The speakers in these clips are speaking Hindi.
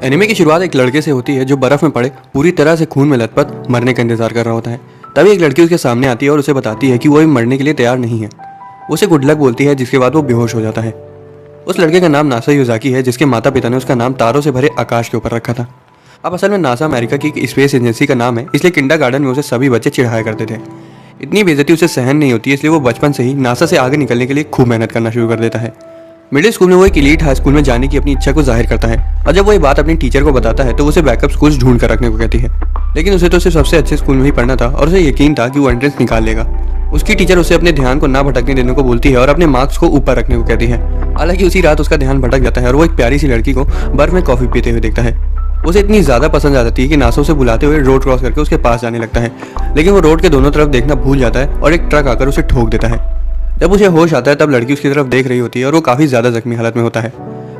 एनिमे की शुरुआत एक लड़के से होती है जो बर्फ में पड़े पूरी तरह से खून में लथपथ मरने का इंतजार कर रहा होता है। तभी एक लड़की उसके सामने आती है और उसे बताती है कि वो अभी मरने के लिए तैयार नहीं है। उसे गुड लक बोलती है, जिसके बाद वो बेहोश हो जाता है। उस लड़के का नाम नासा युजाकी है, जिसके माता पिता ने उसका नाम तारों से भरे आकाश के ऊपर रखा था। अब असल में नासा अमेरिका की एक स्पेस एजेंसी का नाम है, इसलिए किंडरगार्टन में उसे सभी बच्चे चिढ़ाया करते थे। इतनी बेइज्जती उसे सहन नहीं होती, इसलिए वो बचपन से ही नासा से आगे निकलने के लिए खूब मेहनत करना शुरू कर देता है। मिडिल स्कूल में वो एक एलीट हाई स्कूल में जाने की अपनी इच्छा को जाहिर करता है, और जब वो ये बात अपनी टीचर को बताता है तो उसे बैकअप स्कूल्स ढूंढ कर रखने को कहती है। लेकिन उसे तो सिर्फ सबसे अच्छे स्कूल में ही पढ़ना था और उसे यकीन था कि वो एंट्रेंस निकाल लेगा। उसकी टीचर उसे अपने ध्यान को ना भटकने देने को बोलती है और अपने मार्क्स को ऊपर रखने को कहती है। हालांकि उसी रात उसका ध्यान भटक जाता है और वो एक प्यारी सी लड़की को बर्फ में कॉफी पीते हुए देखता है। उसे इतनी ज्यादा पसंद आ जाती है कि नासा उसे बुलाते हुए रोड क्रॉस करके उसके पास जाने लगता है। लेकिन वो रोड के दोनों तरफ देखना भूल जाता है और एक ट्रक आकर उसे ठोक देता है। जब उसे होश आता है तब लड़की उसकी तरफ देख रही होती है और वो काफी ज्यादा जख्मी हालत में होता है।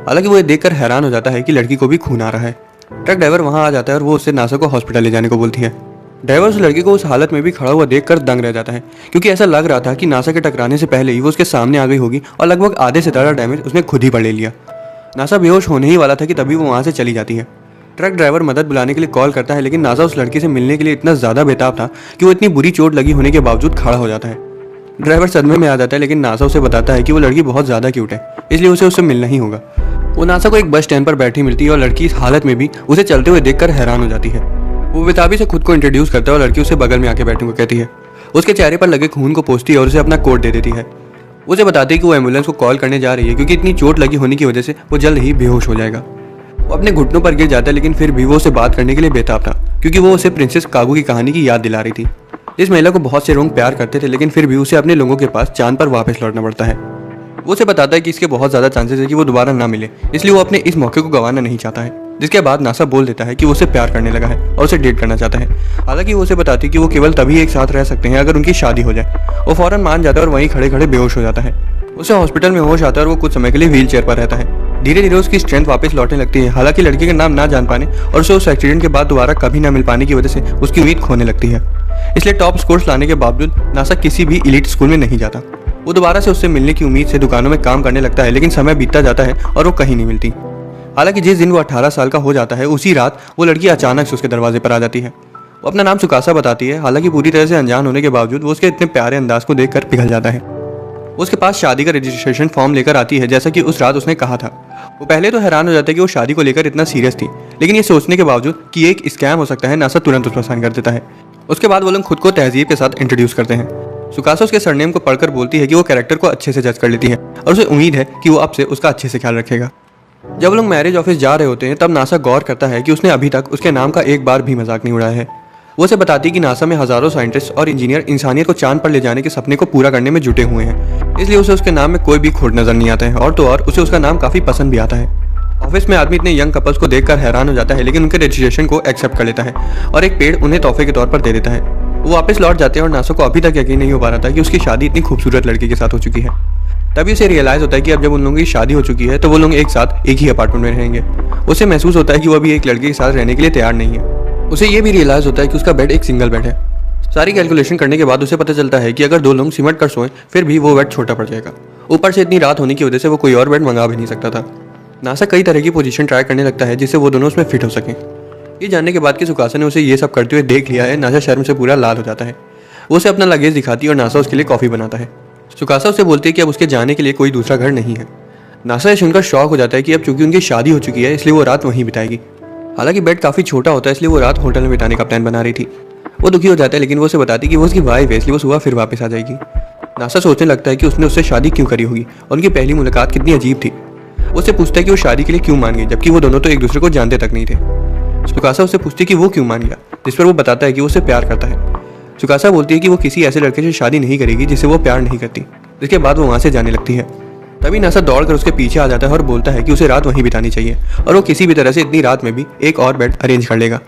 हालांकि वो ये देखकर हैरान हो जाता है कि लड़की को भी खून आ रहा है। ट्रक ड्राइवर वहां आ जाता है और वो उससे नासा को हॉस्पिटल ले जाने को बोलती है। ड्राइवर उस लड़की को उस हालत में भी खड़ा हुआ देखकर दंग रह जाता है, क्योंकि ऐसा लग रहा था कि नासा के टकराने से पहले ही वो उसके सामने आ गई होगी और लगभग आधे से ज्यादा डैमेज उसने खुद ही पढ़ ले लिया। नासा बेहोश होने ही वाला था कि तभी वो वहां से चली जाती है। ट्रक ड्राइवर मदद बुलाने के लिए कॉल करता है, लेकिन नासा उस लड़की से मिलने के लिए इतना ज्यादा बेताब था कि वो इतनी बुरी चोट लगी होने के बावजूद खड़ा हो जाता है। ड्राइवर सदमे में आ जाता है, लेकिन नासा उसे बताता है कि वो लड़की बहुत ज्यादा क्यूट है, इसलिए उसे उससे मिलना ही होगा। वो नासा को एक बस स्टैंड पर बैठी मिलती है और लड़की इस हालत में भी उसे चलते हुए देखकर हैरान हो जाती है। वो बेताबी से खुद को इंट्रोड्यूस करता है और लड़की उसे बगल में आके बैठने को कहती है। उसके चेहरे पर लगे खून को पोंछती है और उसे अपना कोट दे देती है। उसे बताती है कि वो एम्बुलेंस को कॉल करने जा रही है, क्योंकि इतनी चोट लगी होने की वजह से वो जल्द ही बेहोश हो जाएगा। वो अपने घुटनों पर गिर जाता है, लेकिन फिर भी वो उसे बात करने के लिए बेताब था, क्योंकि वो उसे प्रिंसेस कागू की कहानी की याद दिला रही थी। इस महिला को बहुत से लोग प्यार करते थे, लेकिन फिर भी उसे अपने लोगों के पास चांद पर वापस लौटना पड़ता है। वो उसे बताता है कि इसके बहुत ज्यादा चांसेस है कि वो दोबारा ना मिले, इसलिए वो अपने इस मौके को गंवाना नहीं चाहता है। जिसके बाद नासा बोल देता है कि वो उसे प्यार करने लगा है और उसे डेट करना चाहता है। हालांकि वो उसे बताती है कि वो केवल तभी एक साथ रह सकते हैं अगर उनकी शादी हो जाए। वो फौरन मान जाता है और वहीं खड़े खड़े बेहोश हो जाता है। उसे हॉस्पिटल में होश आता है और वो कुछ समय के लिए व्हील चेयर पर रहता है। धीरे धीरे उसकी स्ट्रेंथ वापस लौटने लगती है। हालांकि लड़की का नाम ना जान पाने और उसे उस एक्सीडेंट के बाद दोबारा कभी ना मिल पाने की वजह से उसकी उम्मीद खोने लगती है। इसलिए टॉप स्कोर्स लाने के बावजूद नासा किसी भी एलीट स्कूल में नहीं जाता। वो दोबारा से उससे मिलने की उम्मीद से दुकानों में काम करने लगता है, लेकिन समय बीतता जाता है और वो कहीं नहीं मिलती। हालांकि जिस दिन वो 18 साल का हो जाता है, उसी रात वो लड़की अचानक से उसके दरवाजे पर आ जाती है। वो अपना नाम सुकासा बताती है। हालांकि पूरी तरह से अनजान होने के बावजूद वो उसके इतने प्यारे अंदाज को देखकर पिघल जाता है। उसके पास शादी का रजिस्ट्रेशन फॉर्म लेकर आती है, जैसा कि उस रात उसने कहा था। वो पहले तो हैरान हो जाता है कि वो शादी को लेकर इतना सीरियस थी, लेकिन ये सोचने के बावजूद कि ये एक स्कैम हो सकता है, नासा तुरंत उस पर साइन कर देता है। उसके बाद वो लोग खुद को तहजीब के साथ इंट्रोड्यूस करते हैं। सुकासा उसके सरनेम को पढ़कर बोलती है कि वो कैरेक्टर को अच्छे से जज कर लेती है और उसे उम्मीद है कि वो अब से उसका अच्छे से ख्याल रखेगा। जब लोग मैरिज ऑफिस जा रहे होते हैं तब नासा गौर करता है कि उसने अभी तक उसके नाम का एक बार भी मजाक नहीं उड़ाया है। वो उसे बताती है कि नासा में हजारों साइंटिस्ट और इंजीनियर इंसानियत को चांद पर ले जाने के सपने को पूरा करने में जुटे हुए हैं, इसलिए उसे उसके नाम में कोई भी खोट नजर नहीं आता है। और तो और उसे उसका नाम काफी पसंद भी आता है। ऑफिस में आदमी इतने यंग कपल्स को देखकर हैरान हो जाता है, लेकिन उनके रजिस्ट्रेशन को एक्सेप्ट कर लेता है और एक पेड़ उन्हें तोहफे के तौर पर दे देता है। वो वापस लौट जाते हैं और नासा को अभी तक यकीन नहीं हो पा रहा था कि उसकी शादी इतनी खूबसूरत लड़की के साथ हो चुकी है। तभी उसे रियलाइज होता है कि अब जब उन लोगों की शादी हो चुकी है तो वो लोग एक साथ एक ही अपार्टमेंट में रहेंगे। उसे महसूस होता है कि वो अभी एक लड़के के साथ रहने के लिए तैयार नहीं है। उसे ये भी रियलाइज होता है कि उसका बेड एक सिंगल बेड है। सारी कैलकुलेशन करने के बाद उसे पता चलता है कि अगर दो लोग सिमट कर सोएं फिर भी वो बेड छोटा पड़ जाएगा। ऊपर से इतनी रात होने की वजह से वो कोई और बेड मंगा भी नहीं सकता था। नासा कई तरह की पोजीशन ट्राई करने लगता है जिससे वो दोनों उसमें फिट हो सकें। ये जानने के बाद कि सुकासा ने उसे ये सब करते हुए देख लिया है, नासा शर्म से पूरा लाल हो जाता है। वो उसे अपना लगेज दिखाती है और नासा उसके लिए कॉफी बनाता है। सुकासा उसे बोलती है कि अब उसके जाने के लिए कोई दूसरा घर नहीं है। नासा ये सुनकर शॉक हो जाता है कि अब चूंकि उनकी शादी हो चुकी है इसलिए वो रात वहीं बिताएगी। हालांकि बेड काफी छोटा होता है, इसलिए वो रात होटल में बिताने का प्लान बना रही थी। वो दुखी हो जाता है, लेकिन वो उसे बताती है कि वो उसकी वाइफ है, इसलिए वो सुबह फिर वापस आ जाएगी। नासा सोचने लगता है कि उसने उससे शादी क्यों करी होगी और उनकी पहली मुलाकात कितनी अजीब थी। वो उससे पूछता है कि वो शादी के लिए क्यों मान गई, जबकि वो दोनों तो एक दूसरे को जानते तक नहीं थे। सुकासा उससे पूछती है कि वो क्यों मान गया, जिस पर वो बताता है कि वो उससे प्यार करता है। सुकासा बोलती है कि वो किसी ऐसे लड़के से शादी नहीं करेगी जिससे वो प्यार नहीं करती। जिसके बाद वो वहाँ से जाने लगती है। तभी नासा दौड़कर उसके पीछे आ जाता है और बोलता है कि उसे रात वहीं बितानी चाहिए और वो किसी भी तरह से इतनी रात में भी एक और बेड अरेंज कर लेगा।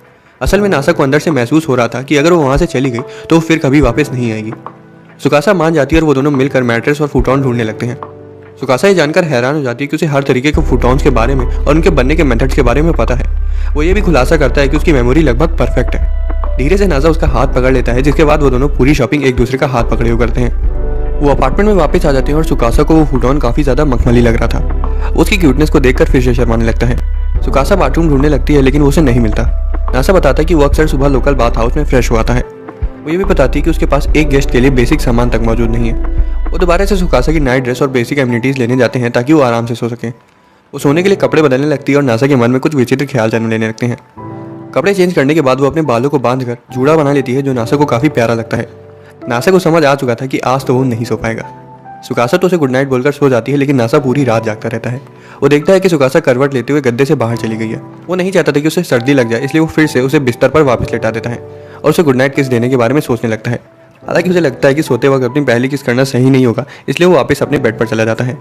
असल में नासा को अंदर से महसूस हो रहा था कि अगर वो वहाँ से चली गई तो वो फिर कभी वापस नहीं आएगी। सुकासा मान जाती है और वो दोनों मिलकर मैट्रेस और फुटॉन ढूंढने लगते हैं। सुकासा ये जानकर हैरान हो जाती है कि उसे हर तरीके के फुटॉन्स के बारे में और उनके बनने के मेथड्स के बारे में पता है। वो ये भी खुलासा करता है कि उसकी मेमोरी लगभग परफेक्ट है। धीरे से नासा उसका हाथ पकड़ लेता है, जिसके बाद वो दोनों पूरी शॉपिंग एक दूसरे का हाथ पकड़े हुए करते हैं। वो अपार्टमेंट में वापस आ जाते हैं और सुकासा को वो फुटॉन काफी ज्यादा मखमली लग रहा था। उसकी क्यूटनेस को देखकर फिर से शर्माने लगता है। सुकासा बाथरूम ढूंढने लगती है लेकिन वो उसे नहीं मिलता। नासा बताता है कि वो अक्सर सुबह लोकल बाथ हाउस में फ्रेश हुआ है। वो ये भी बताती है कि उसके पास एक गेस्ट के लिए बेसिक सामान तक मौजूद नहीं है। वो दोबारा से सुकासा की नाइट ड्रेस और बेसिक एम्यूनिटीज़ लेने जाते हैं ताकि वो आराम से सो सकें। वो सोने के लिए कपड़े बदलने लगती है और नासा के मन में कुछ विचित्र ख्याल जन्म लेने लगते हैं। कपड़े चेंज करने के बाद वो अपने बालों को बांधकर जूड़ा बना लेती है जो नासा को काफ़ी प्यारा लगता है। नासा को समझ आ चुका था कि आज तो वो नहीं सो पाएगा। सुकासा तो उसे गुड नाइट बोलकर सो जाती है लेकिन नासा पूरी रात जागता रहता है। वो देखता है कि सुकासा करवट लेते हुए गद्दे से बाहर चली गई है। वो नहीं चाहता था कि उसे सर्दी लग जाए, इसलिए वो फिर से उसे बिस्तर पर वापस लेटा देता है और उसे गुड नाइट किस देने के बारे में सोचने लगता है। हालांकि उसे लगता है कि सोते वक्त अपनी पहली किस करना सही नहीं होगा, इसलिए वो वापस अपने बेड पर चला जाता है।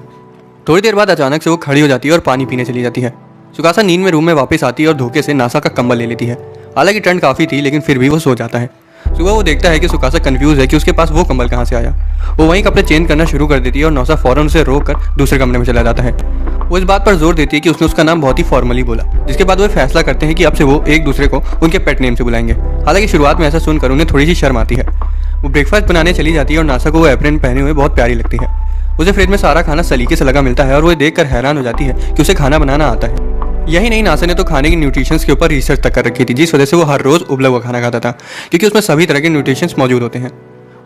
थोड़ी देर बाद अचानक से वो खड़ी हो जाती है और पानी पीने चली जाती है। सुकासा नींद में रूम में वापस आती है और धोखे से नासा का कंबल ले लेती है। हालांकि ठंड काफ़ी थी लेकिन फिर भी वो सो जाता है। सुबह वो देखता है कि सुकासा कंफ्यूज है कि उसके पास वो कंबल कहाँ से आया। वो वहीं कपड़े चेंज करना शुरू कर देती है और नासा फौरन उसे रोक कर दूसरे कमरे में चला जाता है। वो इस बात पर जोर देती है कि उसने उसका नाम बहुत ही फॉर्मली बोला, जिसके बाद वो फैसला करते हैं कि अब से वो एक दूसरे को उनके पेट नेम से बुलाएंगे। हालांकि शुरुआत में ऐसा सुनकर उन्हें थोड़ी सी शर्म आती है। वो ब्रेकफास्ट बनाने चली जाती है और नासा को वो एप्रन पहने हुए बहुत प्यारी लगती है। उसे फ्रिज में सारा खाना सलीके से लगा मिलता है और वो देखकर हैरान हो जाती है कि उसे खाना बनाना आता है। यही नहीं, नासा ने तो खाने की न्यूट्रिशंस के ऊपर रिसर्च तक कर रखी थी, जिस वजह से वो हर रोज़ उबला हुआ खाना खाता था क्योंकि उसमें सभी तरह के न्यूट्रिशंस मौजूद होते हैं।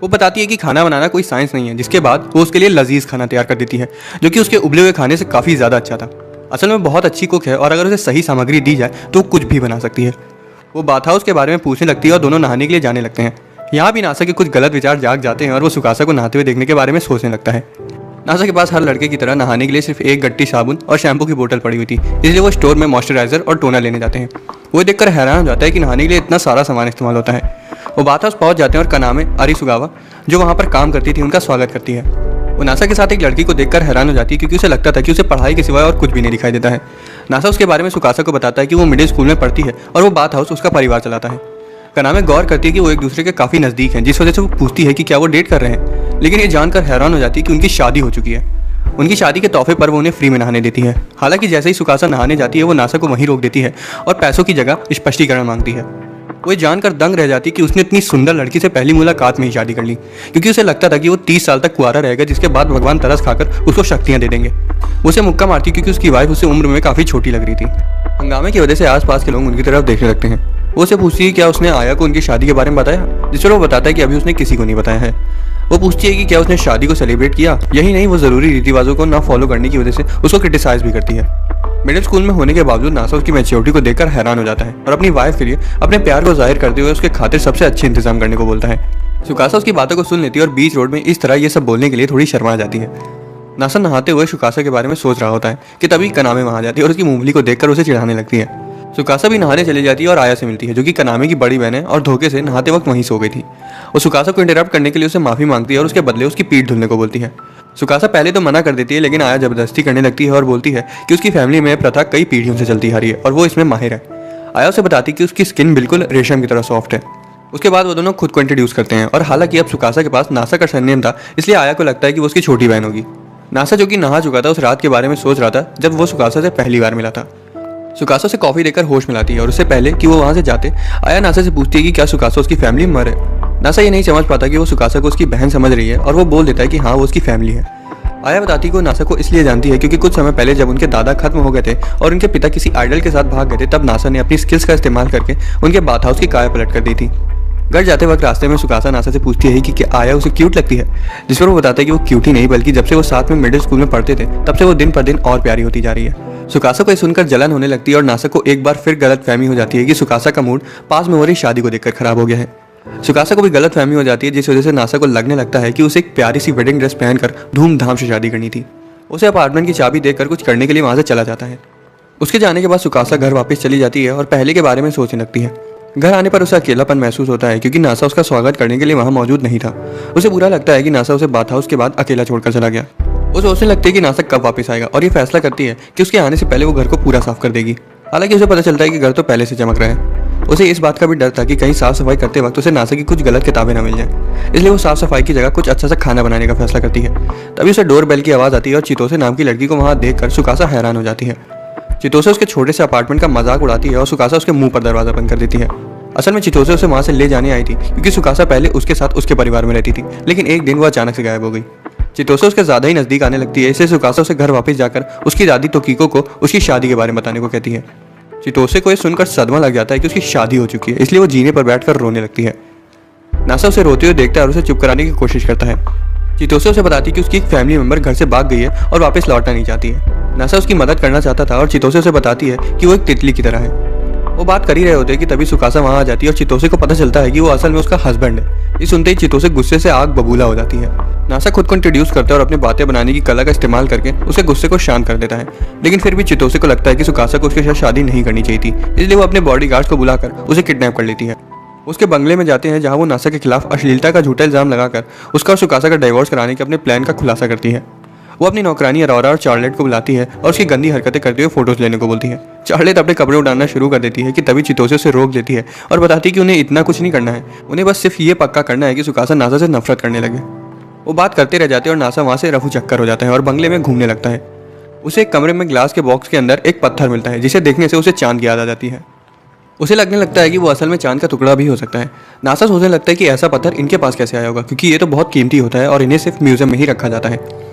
वो बताती है कि खाना बनाना कोई साइंस नहीं है, जिसके बाद वो उसके लिए लजीज खाना तैयार कर देती है जो कि उसके उबले हुए खाने से काफ़ी ज़्यादा अच्छा था। असल में बहुत अच्छी कुक है और अगर उसे सही सामग्री दी जाए तो कुछ भी बना सकती है। वो बाथ हाउस के बारे में पूछने लगती है और दोनों नहाने के लिए जाने लगते हैं। यहाँ भी नासा के कुछ गलत विचार जाग जाते हैं और वो सुकासा को नहाते हुए देखने के बारे में सोचने लगता है। नासा के पास हर लड़के की तरह नहाने के लिए सिर्फ एक गट्टी साबुन और शैम्पू की बोतल पड़ी हुई थी, इसलिए वो स्टोर में मॉइस्चराइजर और टोनर लेने जाते हैं। वो देखकर हैरान हो जाता है कि नहाने के लिए इतना सारा सामान इस्तेमाल होता है। वो बाथ हाउस पहुंच जाते हैं और कनामे अरिसुगावा जो वहाँ पर काम करती थी उनका स्वागत करती है। वो नासा के साथ एक लड़की को देखकर हैरान हो जाती है क्योंकि उसे लगता था कि उसे पढ़ाई के सिवाय और कुछ भी नहीं दिखाई देता है। नासा उसके बारे में सुकासा को बताता है कि वो मिडिल स्कूल में पढ़ती है और वो बाथ हाउस उसका परिवार चलाता है। कनामे गौर करती है कि वो एक दूसरे के काफ़ी नज़दीक हैं, जिस वजह से वो पूछती है कि क्या वो डेट कर रहे हैं, लेकिन ये जानकर हैरान हो जाती है कि उनकी शादी हो चुकी है। उनकी शादी के तोहफे पर वो उन्हें फ्री में नहाने देती है। हालांकि जैसे ही सुकासा नहाने जाती है वो नासा को वहीं रोक देती है और पैसों की जगह स्पष्टीकरण मांगती है। वो ये जानकर दंग रह जाती कि उसने इतनी सुंदर लड़की से पहली मुलाकात में ही शादी कर ली, क्योंकि उसे लगता था कि वो 30 साल तक कुंवारा रहेगा, जिसके बाद भगवान तरस खाकर उसको शक्तियाँ दे देंगे। वो उसे मुक्का मारती क्योंकि उसकी वाइफ उसे उम्र में काफ़ी छोटी लग रही थी। हंगामे की वजह से आसपास के लोग उनकी तरफ देखने लगते हैं। वो उसे पूछती है क्या उसने आया को उनकी शादी के बारे में बताया, जिस पर वो बताता है कि अभी उसने किसी को नहीं बताया है। वो पूछती है कि क्या उसने शादी को सेलिब्रेट किया। यही नहीं, वो ज़रूरी रीति रिवाजों को ना फॉलो करने की वजह से उसको क्रिटिसाइज भी करती है। मिडिल स्कूल में होने के बावजूद नासा उसकी मैच्योरिटी को देखकर हैरान हो जाता है और अपनी वाइफ के लिए अपने प्यार को जाहिर करते हुए उसके खातिर सबसे अच्छे इंतजाम करने को बोलता है। सुकासा उसकी बातों को सुन लेती है और बीच रोड में इस तरह ये सब बोलने के लिए थोड़ी शर्मा जाती है। नासा नहाते हुए सुकासा के बारे में सोच रहा होता है कि तभी कनामे वहाँ जाती है और उसकी मूंगफली को देखकर उसे चिढ़ाने लगती है। सुकासा भी नहाने चली जाती है और आया से मिलती है जो कि कनामे की बड़ी बहन है और धोखे से नहाते वक्त वहीं सो गई थी। वो सुकासा को इंटरप्ट करने के लिए उसे माफ़ी मांगती है और उसके बदले उसकी पीठ धुलने को बोलती है। सुकासा पहले तो मना कर देती है लेकिन आया जबरदस्ती करने लगती है और बोलती है कि उसकी फैमिली में प्रथा कई पीढ़ियों से चलती आ रही है और वो इसमें माहिर है। आया उसे बताती कि उसकी स्किन बिल्कुल रेशम की तरह सॉफ्ट है। उसके बाद वो दोनों खुद को इंट्रोड्यूस करते हैं और हालांकि अब सुकासा के पास नासा का सरनेम था, इसलिए आया को लगता है कि वो उसकी छोटी बहन होगी। नासा जो कि नहा चुका था उस रात के बारे में सोच रहा था जब वो सुकासा से पहली बार मिला था। सुकासा से कॉफ़ी देकर होश मिलाती है और उससे पहले कि वो वहाँ से जाते आया नासा से पूछती है कि क्या सुकासा उसकी फैमिली मेंबर है। नासा ये नहीं समझ पाता कि वो सुकासा को उसकी बहन समझ रही है और वो बोल देता है कि हाँ वो उसकी फैमिली है। आया बताती कि वो नासा को इसलिए जानती है क्योंकि कुछ समय पहले जब उनके दादा खत्म हो गए थे और उनके पिता किसी आइडल के साथ भाग गए थे, तब नासा ने अपनी स्किल्स का इस्तेमाल करके उनके बाथ हाउस की काया पलट कर दी थी। घर जाते वक्त रास्ते में सुकासा नासा से पूछती है कि क्या आया उसे क्यूट लगती है, जिस पर वो बताता है कि वो क्यूट ही नहीं बल्कि जब से वो साथ में मिडिल स्कूल में पढ़ते थे तब से वो दिन पर दिन और प्यारी होती जा रही है। सुकासा को ये सुनकर जलन होने लगती है और नासा को एक बार फिर गलत फहमी हो जाती है कि सुकासा का मूड पास में हो रही शादी को देखकर खराब हो गया है। सुकासा को भी गलत फहमी हो जाती है जिस वजह से नासा को लगने लगता है कि उसे एक प्यारी सी वेडिंग ड्रेस पहनकर धूमधाम से शादी करनी थी। उसे अपार्टमेंट की चाबी देकर कुछ करने के लिए वहाँ से चला जाता है। उसके जाने के बाद सुकासा घर वापस चली जाती है और पहले के बारे में सोचने लगती है। घर आने पर उसे अकेलापन महसूस होता है क्योंकि नासा उसका स्वागत करने के लिए वहाँ मौजूद नहीं था। उसे बुरा लगता है कि नासा उसे बाथ हाउस के बाद अकेला छोड़कर चला गया। वो सोचने लगती है कि नासा कब वापस आएगा और ये फैसला करती है कि उसके आने से पहले वो घर को पूरा साफ कर देगी। हालांकि उसे पता चलता है कि घर तो पहले से चमक रहा है। उसे इस बात का भी डर था कि कहीं साफ सफाई करते वक्त उसे नासा की कुछ गलत किताबें ना मिल जाए, इसलिए वो साफ सफाई की जगह कुछ अच्छा सा खाना बनाने का फैसला करती है। तभी उसे डोर बेल की आवाज़ आती है और चितोसे नाम की लड़की को वहाँ देखकर सुकासा हैरान हो जाती है। चितोसे उसके छोटे से अपार्टमेंट का मजाक उड़ाती है और सुकासा उसके मुंह पर दरवाजा बंद कर देती है। असल में चितोसे उसे वहाँ से ले जाने आई थी क्योंकि सुकासा पहले उसके साथ उसके परिवार में रहती थी, लेकिन एक दिन वो अचानक से गायब हो गई। चितोसे उसके ज़्यादा ही नज़दीक आने लगती है, इसलिए सुकासा उसे घर वापस जाकर उसकी दादी तोकिको को उसकी शादी के बारे में बताने को कहती है। चितोसे को यह सुनकर सदमा लग जाता है कि उसकी शादी हो चुकी है, इसलिए वो जीने पर बैठकर रोने लगती है। नासा उसे रोते हुए देखता है और उसे चुप कराने की कोशिश करता है। चितोसे उसे बताती है कि उसकी एक फैमिली मेंबर घर से भाग गई है और वापस लौटना नहीं चाहती है। नासा उसकी मदद करना चाहता था और चितोसे उसे बताती है कि वो एक तितली की तरह है। वो बात कर ही रहे होते हैं कि तभी सुकासा वहां आ जाती है और चितोसे को पता चलता है कि वो असल में उसका हस्बैंड है। ये सुनते ही चितोसे गुस्से से आग बबूला हो जाती है। नासा खुद को इंट्रोड्यूस करता है और अपनी बातें बनाने की कला का इस्तेमाल करके उसके गुस्से को शांत कर देता है, लेकिन फिर भी चितोसे को लगता है कि सुकासा को उसके साथ शादी नहीं करनी चाहिए थी, इसलिए वो अपने बॉडीगार्ड्स को बुलाकर उसे किडनैप कर लेती है। उसके बंगले में जाते हैं जहां वो नासा के खिलाफ अश्लीलता का झूठा इल्जाम लगाकर उसका और सुकासा का डाइवोर्स कराने के अपने प्लान का खुलासा करती है। वो अपनी नौकरानी अरोरा और चार्लेट को बुलाती है और उसकी गंदी हरकतें करते हुए फोटोज लेने को बोलती है। चार्लेट अपने कपड़े उठाना शुरू कर देती है कि तभी चितोसे उसे रोक देती है और बताती है कि उन्हें इतना कुछ नहीं करना है, उन्हें बस सिर्फ ये पक्का करना है कि सुकासा नासा से नफरत करने लगे। वो बात करते रह जाते हैं और नासा वहाँ से रफू चक्कर हो जाता है और बंगले में घूमने लगता है। उसे एक कमरे में ग्लास के बॉक्स के अंदर एक पत्थर मिलता है जिसे देखने से उसे चांद की याद आ जाती है। उसे लगने लगता है कि वो असल में चांद का टुकड़ा भी हो सकता है। नासा सोचने लगता है कि ऐसा पत्थर इनके पास कैसे आया होगा, क्योंकि ये तो बहुत कीमती होता है और इन्हें सिर्फ म्यूजियम में ही रखा जाता है।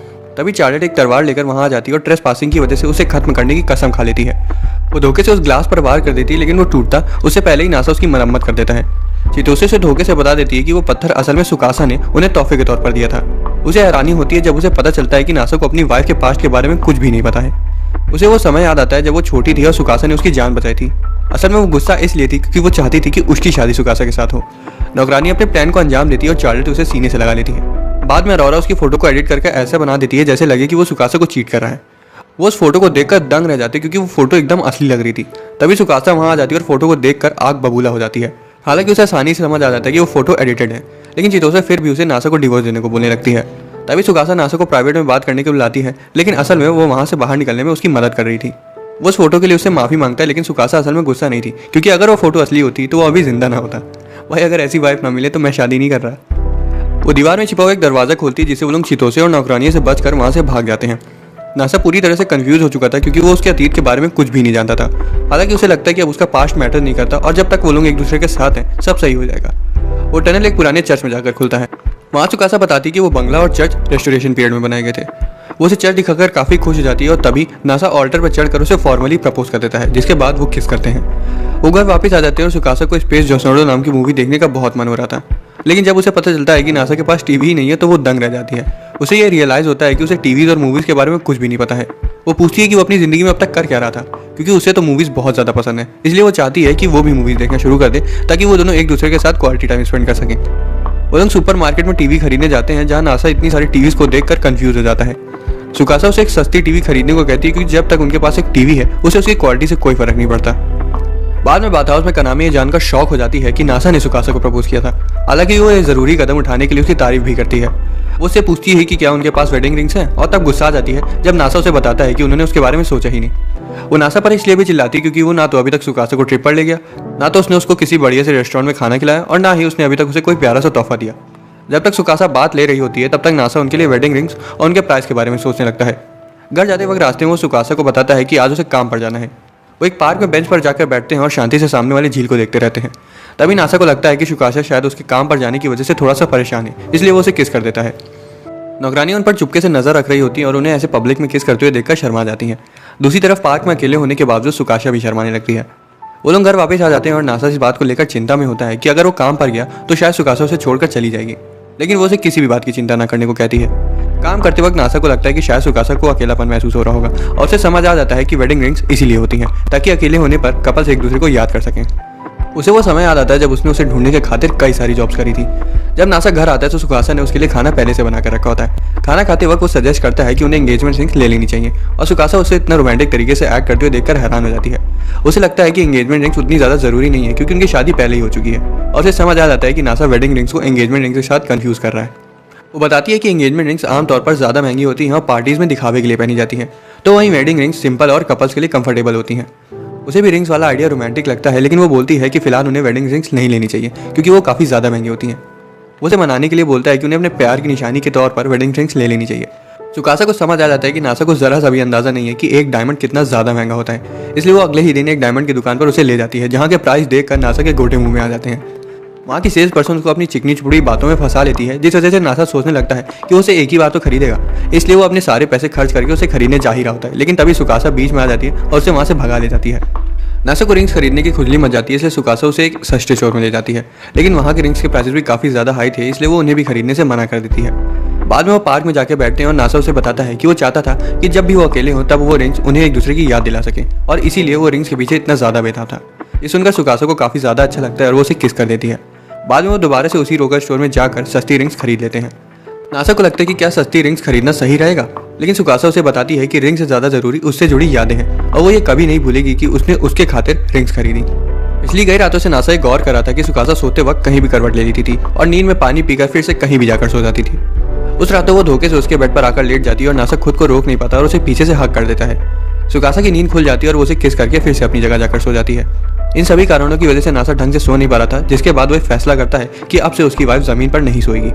तभी चार्लेट एक तलवार लेकर वहां आ जाती है और ट्रेस पासिंग की वजह से उसे खत्म करने की कसम खा लेती है। वो धोखे से उस ग्लास पर वार कर देती है, लेकिन वो टूटता उससे पहले ही नासा उसकी मरम्मत कर देता है। चितोसे से धोखे से बता देती है कि वो पत्थर असल में सुकासा ने उन्हें तोहफे के तौर पर दिया था। उसे हैरानी होती है जब उसे पता चलता है कि नासा को अपनी वाइफ के पास्ट के बारे में कुछ भी नहीं पता है। उसे वो समय याद आता है जब वो छोटी थी और सुकासा ने उसकी जान बचाई थी। असल में वो गुस्सा इसलिए थी क्योंकि वो चाहती थी कि उसकी शादी सुकासा के साथ हो। नौकरानी अपने प्लान को अंजाम देती है और चार्लेट उसे सीने से लगा लेती है। बाद में अरोरा उसकी फोटो को एडिट करके ऐसा बना देती है जैसे लगे कि वो सुकासा को चीट कर रहा है। वो उस फोटो को देखकर दंग रह जाते क्योंकि वो फोटो एकदम असली लग रही थी। तभी सुकासा वहां आ जाती है और फोटो को देखकर आग बबूला हो जाती है। हालांकि उसे आसानी से समझ आ जाता है कि वो फोटो एडिटेड है, लेकिन चितोसे फिर भी उसे नासा को डिवोर्स देने को बोलने लगती है। तभी सुकासा नासा को प्राइवेट में बात करने के लिए बुलाती है, लेकिन असल में वो वहां से बाहर निकलने में उसकी मदद कर रही थी। वो उस फोटो के लिए उससे माफी मांगता है, लेकिन सुकासा असल में गुस्सा नहीं थी, क्योंकि अगर वो फोटो असली होती तो वो अभी जिंदा ना होता। भाई अगर ऐसी वाइफ ना मिले तो मैं शादी नहीं कर रहा। वो दीवार में छिपा हुआ एक दरवाजा खोलती है जिसे वो लोग चितोसे और नौकरानियों से बचकर वहां से भाग जाते हैं। नासा पूरी तरह से कंफ्यूज हो चुका था क्योंकि वो उसके अतीत के बारे में कुछ भी नहीं जानता था। हालांकि उसे लगता है कि अब उसका पास्ट मैटर नहीं करता और जब तक वो लोग एक दूसरे के साथ हैं सब सही हो जाएगा। वो टनल एक पुराने चर्च में जाकर खुलता है। वहाँ सुकासा बताती है कि वो बंगला और चर्च रेस्टोरेशन पीरियड में बनाए गए थे। वो उसे चर्च दिखाकर काफी खुश हो जाती है और तभी नासा ऑल्टर पर चढ़कर उसे फॉर्मली प्रपोज कर देता है, जिसके बाद वो किस करते हैं। वो घर वापस आ जाते हैं और सुकासा को स्पेस जोसोडो नाम की मूवी देखने का बहुत मन हो रहा था, लेकिन जब उसे पता चलता है कि नासा के पास टीवी ही नहीं है तो वो दंग रह जाती है। उसे ये रियलाइज होता है कि उसे टीवीज और मूवीज के बारे में कुछ भी नहीं पता है। वो पूछती है कि वो अपनी जिंदगी में अब तक कर क्या रहा था, क्योंकि उसे तो मूवीज बहुत ज्यादा पसंद है, इसलिए वो चाहती है कि वो भी मूवीज देखना शुरू कर दे ताकि वो दोनों एक दूसरे के साथ क्वालिटी टाइम स्पेंड कर सकें। वो लोग सुपरमार्केट में टीवी खरीदने जाते हैं जहाँ नासा इतनी सारी टीवीज को देखकर कंफ्यूज हो जाता है। सुकासा उसे एक सस्ती टीवी खरीदने को कहती है क्योंकि जब तक उनके पास एक टीवी है उसे उसकी क्वालिटी से कोई फर्क नहीं पड़ता। बाद में बाथ हाउस में कनामी ये जानकर शॉक हो जाती है कि नासा ने सुकासा को प्रपोज किया था। हालांकि वो ये जरूरी कदम उठाने के लिए उसकी तारीफ भी करती है। वो उससे पूछती है कि क्या उनके पास वेडिंग रिंग्स हैं और तब गुस्सा आ जाती है जब नासा उसे बताता है कि उन्होंने उसके बारे में सोचा ही नहीं। वो नासा पर इसलिए भी चिल्लाती है क्योंकि वो ना तो अभी तक सुकासा को ट्रिप पर ले गया, ना तो उसने उसको किसी बढ़िया से रेस्टोरेंट में खाना खिलाया और ना ही उसने अभी तक उसे कोई प्यारा सा तोहफा दिया। जब तक सुकासा बात ले रही होती है तब तक नासा उनके लिए वेडिंग रिंग्स और उनके प्राइस के बारे में सोचने लगता है। घर जाते वक्त रास्ते में वो सुकासा को बताता है कि आज उसे काम पर जाना है। वो एक पार्क में बेंच पर जाकर बैठते हैं और शांति से सामने वाली झील को देखते रहते हैं। तभी नासा को लगता है कि सुकासा शायद उसके काम पर जाने की वजह से थोड़ा सा परेशान है, इसलिए वो उसे किस कर देता है। नौकरानी उन पर चुपके से नजर रख रही होती है और उन्हें ऐसे पब्लिक में किस करते हुए देखकर शर्मा जाती हैं। दूसरी तरफ पार्क में अकेले होने के बावजूद सुकाशा भी शर्माने लगती है। वो लोग घर वापस आ जाते हैं और नासा इस बात को लेकर चिंता में होता है कि अगर वो काम पर गया तो शायद सुकाशा उसे छोड़कर चली जाएगी, लेकिन वो उसे किसी भी बात की चिंता न करने को कहती है। काम करते वक्त नासा को लगता है कि शायद सुकाशा को अकेलापन महसूस हो रहा होगा और उसे समझ आ जाता है कि वेडिंग रिंग्स इसीलिए होती हैं ताकि अकेले होने पर कपल्स एक दूसरे को याद कर सकें। उसे वो समय याद आता है जब उसने उसे ढूंढने के खातिर कई सारी जॉब्स करी थी। जब नासा घर आता है तो सुकाशा ने उसके लिए खाना पहले से बनाकर रखा होता है। खाना खाते वक्त वो सजेस्ट करता है कि उन्हें एंगेजमेंट रिंग्स ले लेनी चाहिए और सुकाशा उसे इतना रोमांटिक तरीके से एक्ट करते हुए देखकर हैरान हो जाती है। उसे लगता है कि एंगेजमेंट रिंग्स उतनी ज़्यादा जरूरी नहीं है क्योंकि उनकी शादी पहले ही हो चुकी है और उसे समझ आ जाता है कि नासा वेडिंग रिंग्स को एंगेजमेंट रिंग्स के साथ कन्फ्यूज कर रहा है। वो बताती है कि एंगेजमेंट रिंग्स आमतौर पर ज़्यादा महंगी होती हैं और पार्टीज में दिखावे के लिए पहनी जाती हैं, तो वहीं वेडिंग रिंग्स सिंपल और कपल्स के लिए कंफर्टेबल होती हैं। उसे भी रिंग्स वाला आइडिया रोमांटिक लगता है, लेकिन वो बोलती है कि फिलहाल उन्हें वेडिंग रिंग्स नहीं लेनी चाहिए क्योंकि वो काफ़ी ज़्यादा महंगी होती हैं। वो उसे मनाने के लिए बोलता है कि उन्हें अपने प्यार की निशानी के तौर पर वेडिंग रिंग्स ले लेनी चाहिए। सुकाशा को समझ आ जाता है कि नासा को ज़रा सा भी अंदाज़ा नहीं है कि एक डायमंड कितना ज़्यादा महंगा होता है, इसलिए वो अगले ही दिन एक डायमंड की दुकान पर उसे ले जाती है जहाँ के प्राइस देखकर नासा के गोटे मुँह में आ जाते हैं। वहाँ की सेल्स पर्सन उसको अपनी चिकनी चुपड़ी बातों में फंसा लेती है, जिस वजह से नासा सोचने लगता है कि वो उसे एक ही बार तो खरीदेगा, इसलिए वो अपने सारे पैसे खर्च करके उसे खरीदने जा ही रहा होता है। लेकिन तभी सुकासा बीच में आ जाती है और उसे वहाँ से भगा ले जाती है। नासा को रिंग्स खरीदने की खुजली मच जाती है, इसलिए सुकासा उसे एक सस्ते स्टोर में ले जाती है, लेकिन वहाँ के रिंग्स के प्राइसेस भी काफ़ी ज़्यादा हाई थे, इसलिए वो उन्हें भी खरीदने से मना कर देती है। बाद में वो पार्क में जाके बैठते हैं और नासा उसे बताता है कि वो चाहता था कि जब भी वो अकेले हों तब वो रिंग्स उन्हें एक दूसरे की याद दिला सके, और इसीलिए वो रिंग्स के पीछे इतना ज़्यादा बेताब था। ये सुनकर सुकासा को काफ़ी ज़्यादा अच्छा लगता है और वो उसे किस कर देती है। बाद में वो दोबारा से उसी रोकर स्टोर में जाकर सस्ती रिंग्स खरीद लेते हैं। नासा को लगता है कि क्या सस्ती रिंग्स खरीदना सही रहेगा, लेकिन सुकासा उसे बताती है कि रिंग से ज़्यादा ज़रूरी उससे जुड़ी यादें हैं और वो ये कभी नहीं भूलेगी कि उसने उसके खातिर रिंग्स खरीदी। पिछली कई रातों से नासा एक गौर कर रहा था कि सुकासा सोते वक्त कहीं भी करवट ले लेती थी और नींद में पानी पीकर फिर से कहीं भी जाकर सो जाती थी। उस रात तो वो धोखे से उसके बेड पर आकर लेट जाती है और नासा खुद को रोक नहीं पाता और उसे पीछे से हक कर देता है। सुकासा की नींद खुल जाती है और वो उसे किस करके फिर से अपनी जगह जाकर सो जाती है। इन सभी कारणों की वजह से नासा ढंग से सो नहीं पा रहा था, जिसके बाद वो एक फैसला करता है कि अब से उसकी वाइफ जमीन पर नहीं सोएगी।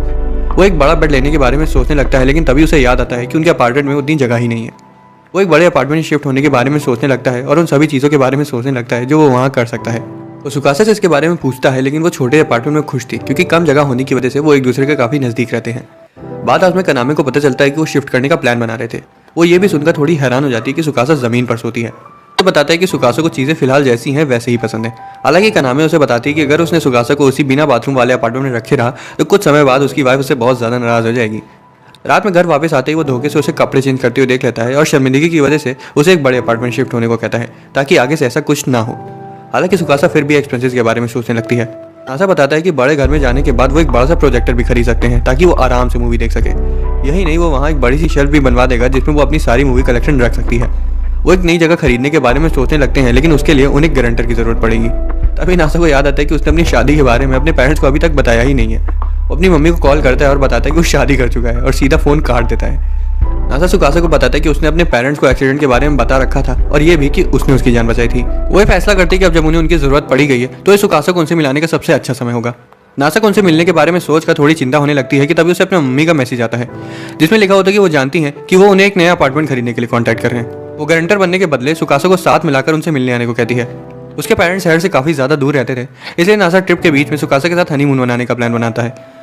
वो एक बड़ा बेड लेने के बारे में सोचने लगता है, लेकिन तभी उसे याद आता है कि उनके अपार्टमेंट में उतनी जगह ही नहीं है। वो एक बड़े अपार्टमेंट में शिफ्ट होने के बारे में सोचने लगता है और उन सभी चीज़ों के बारे में सोचने लगता है जो वो वहाँ कर सकता है। वो सुकासा से इसके बारे में पूछता है, लेकिन वो छोटे अपार्टमेंट में खुश थी क्योंकि कम जगह होने की वजह से वो एक दूसरे के काफ़ी नज़दीक रहते हैं। बाद में कनामे को पता चलता है कि वो शिफ्ट करने का प्लान बना रहे थे। वो ये भी सुनकर थोड़ी हैरान हो जाती है कि सुकासा ज़मीन पर सोती है। तो बताता है कि सुकासा को चीज़ें फिलहाल जैसी हैं वैसे ही पसंद है। हालांकि कनामे उसे बताती है कि अगर उसने सुकासा को उसी बिना बाथरूम वाले अपार्टमेंट में रखे रहा तो कुछ समय बाद उसकी वाइफ उससे बहुत ज़्यादा नाराज़ हो जाएगी। रात में घर वापस आते ही वो धोखे से उसे कपड़े चेंज करते हुए देख लेता है और शर्मिंदगी की वजह से उसे एक बड़े अपार्टमेंट शिफ्ट होने को कहता है ताकि आगे से ऐसा कुछ ना हो। हालांकि सुकासा फिर भी एक्सपेंसेस के बारे में सोचने लगती है। नासा बताता है कि बड़े घर में जाने के बाद वो एक बड़ा सा प्रोजेक्टर भी खरीद सकते हैं ताकि वो आराम से मूवी देख सके। यही नहीं, वो वहाँ एक बड़ी सी शेल्फ भी बनवा देगा जिसमें वो अपनी सारी मूवी कलेक्शन रख सकती है। वो एक नई जगह खरीदने के बारे में सोचने लगते हैं, लेकिन उसके लिए उन्हें गारंटर की जरूरत पड़ेगी। तभी नासा को याद आता है कि उसने अपनी शादी के बारे में अपने पेरेंट्स को अभी तक बताया ही नहीं है। वो अपनी मम्मी को कॉल करता है और बताता है कि वो शादी कर चुका है और सीधा फ़ोन काट देता है। नासा सुकासा को बताता है कि उसने अपने पेरेंट्स को एक्सीडेंट के बारे में बता रखा था और ये भी कि उसने उसकी जान बचाई थी। वो ये फैसला करते हैं कि अब जब उन्हें उनकी ज़रूरत पड़ी गई है तो ये सुकासा को उनसे मिलाने का सबसे अच्छा समय होगा। नासा को उनसे मिलने के बारे में सोचकर थोड़ी चिंता होने लगती है कि तभी उसे अपनी मम्मी का मैसेज आता है जिसमें लिखा होता है कि वो जानती हैं कि वो उन्हें एक नया अपार्टमेंट खरीदने के लिए कॉन्टैक्ट कर रहे हैं। वो गारंटर बनने के बदले सुकासा को साथ मिलाकर उनसे मिलने आने को कहती है। उसके पेरेंट्स शहर से काफ़ी ज़्यादा दूर रहते थे, इसलिए नासा ट्रिप के बीच में सुकासा के साथ हनीमून मनाने का प्लान बनाता है।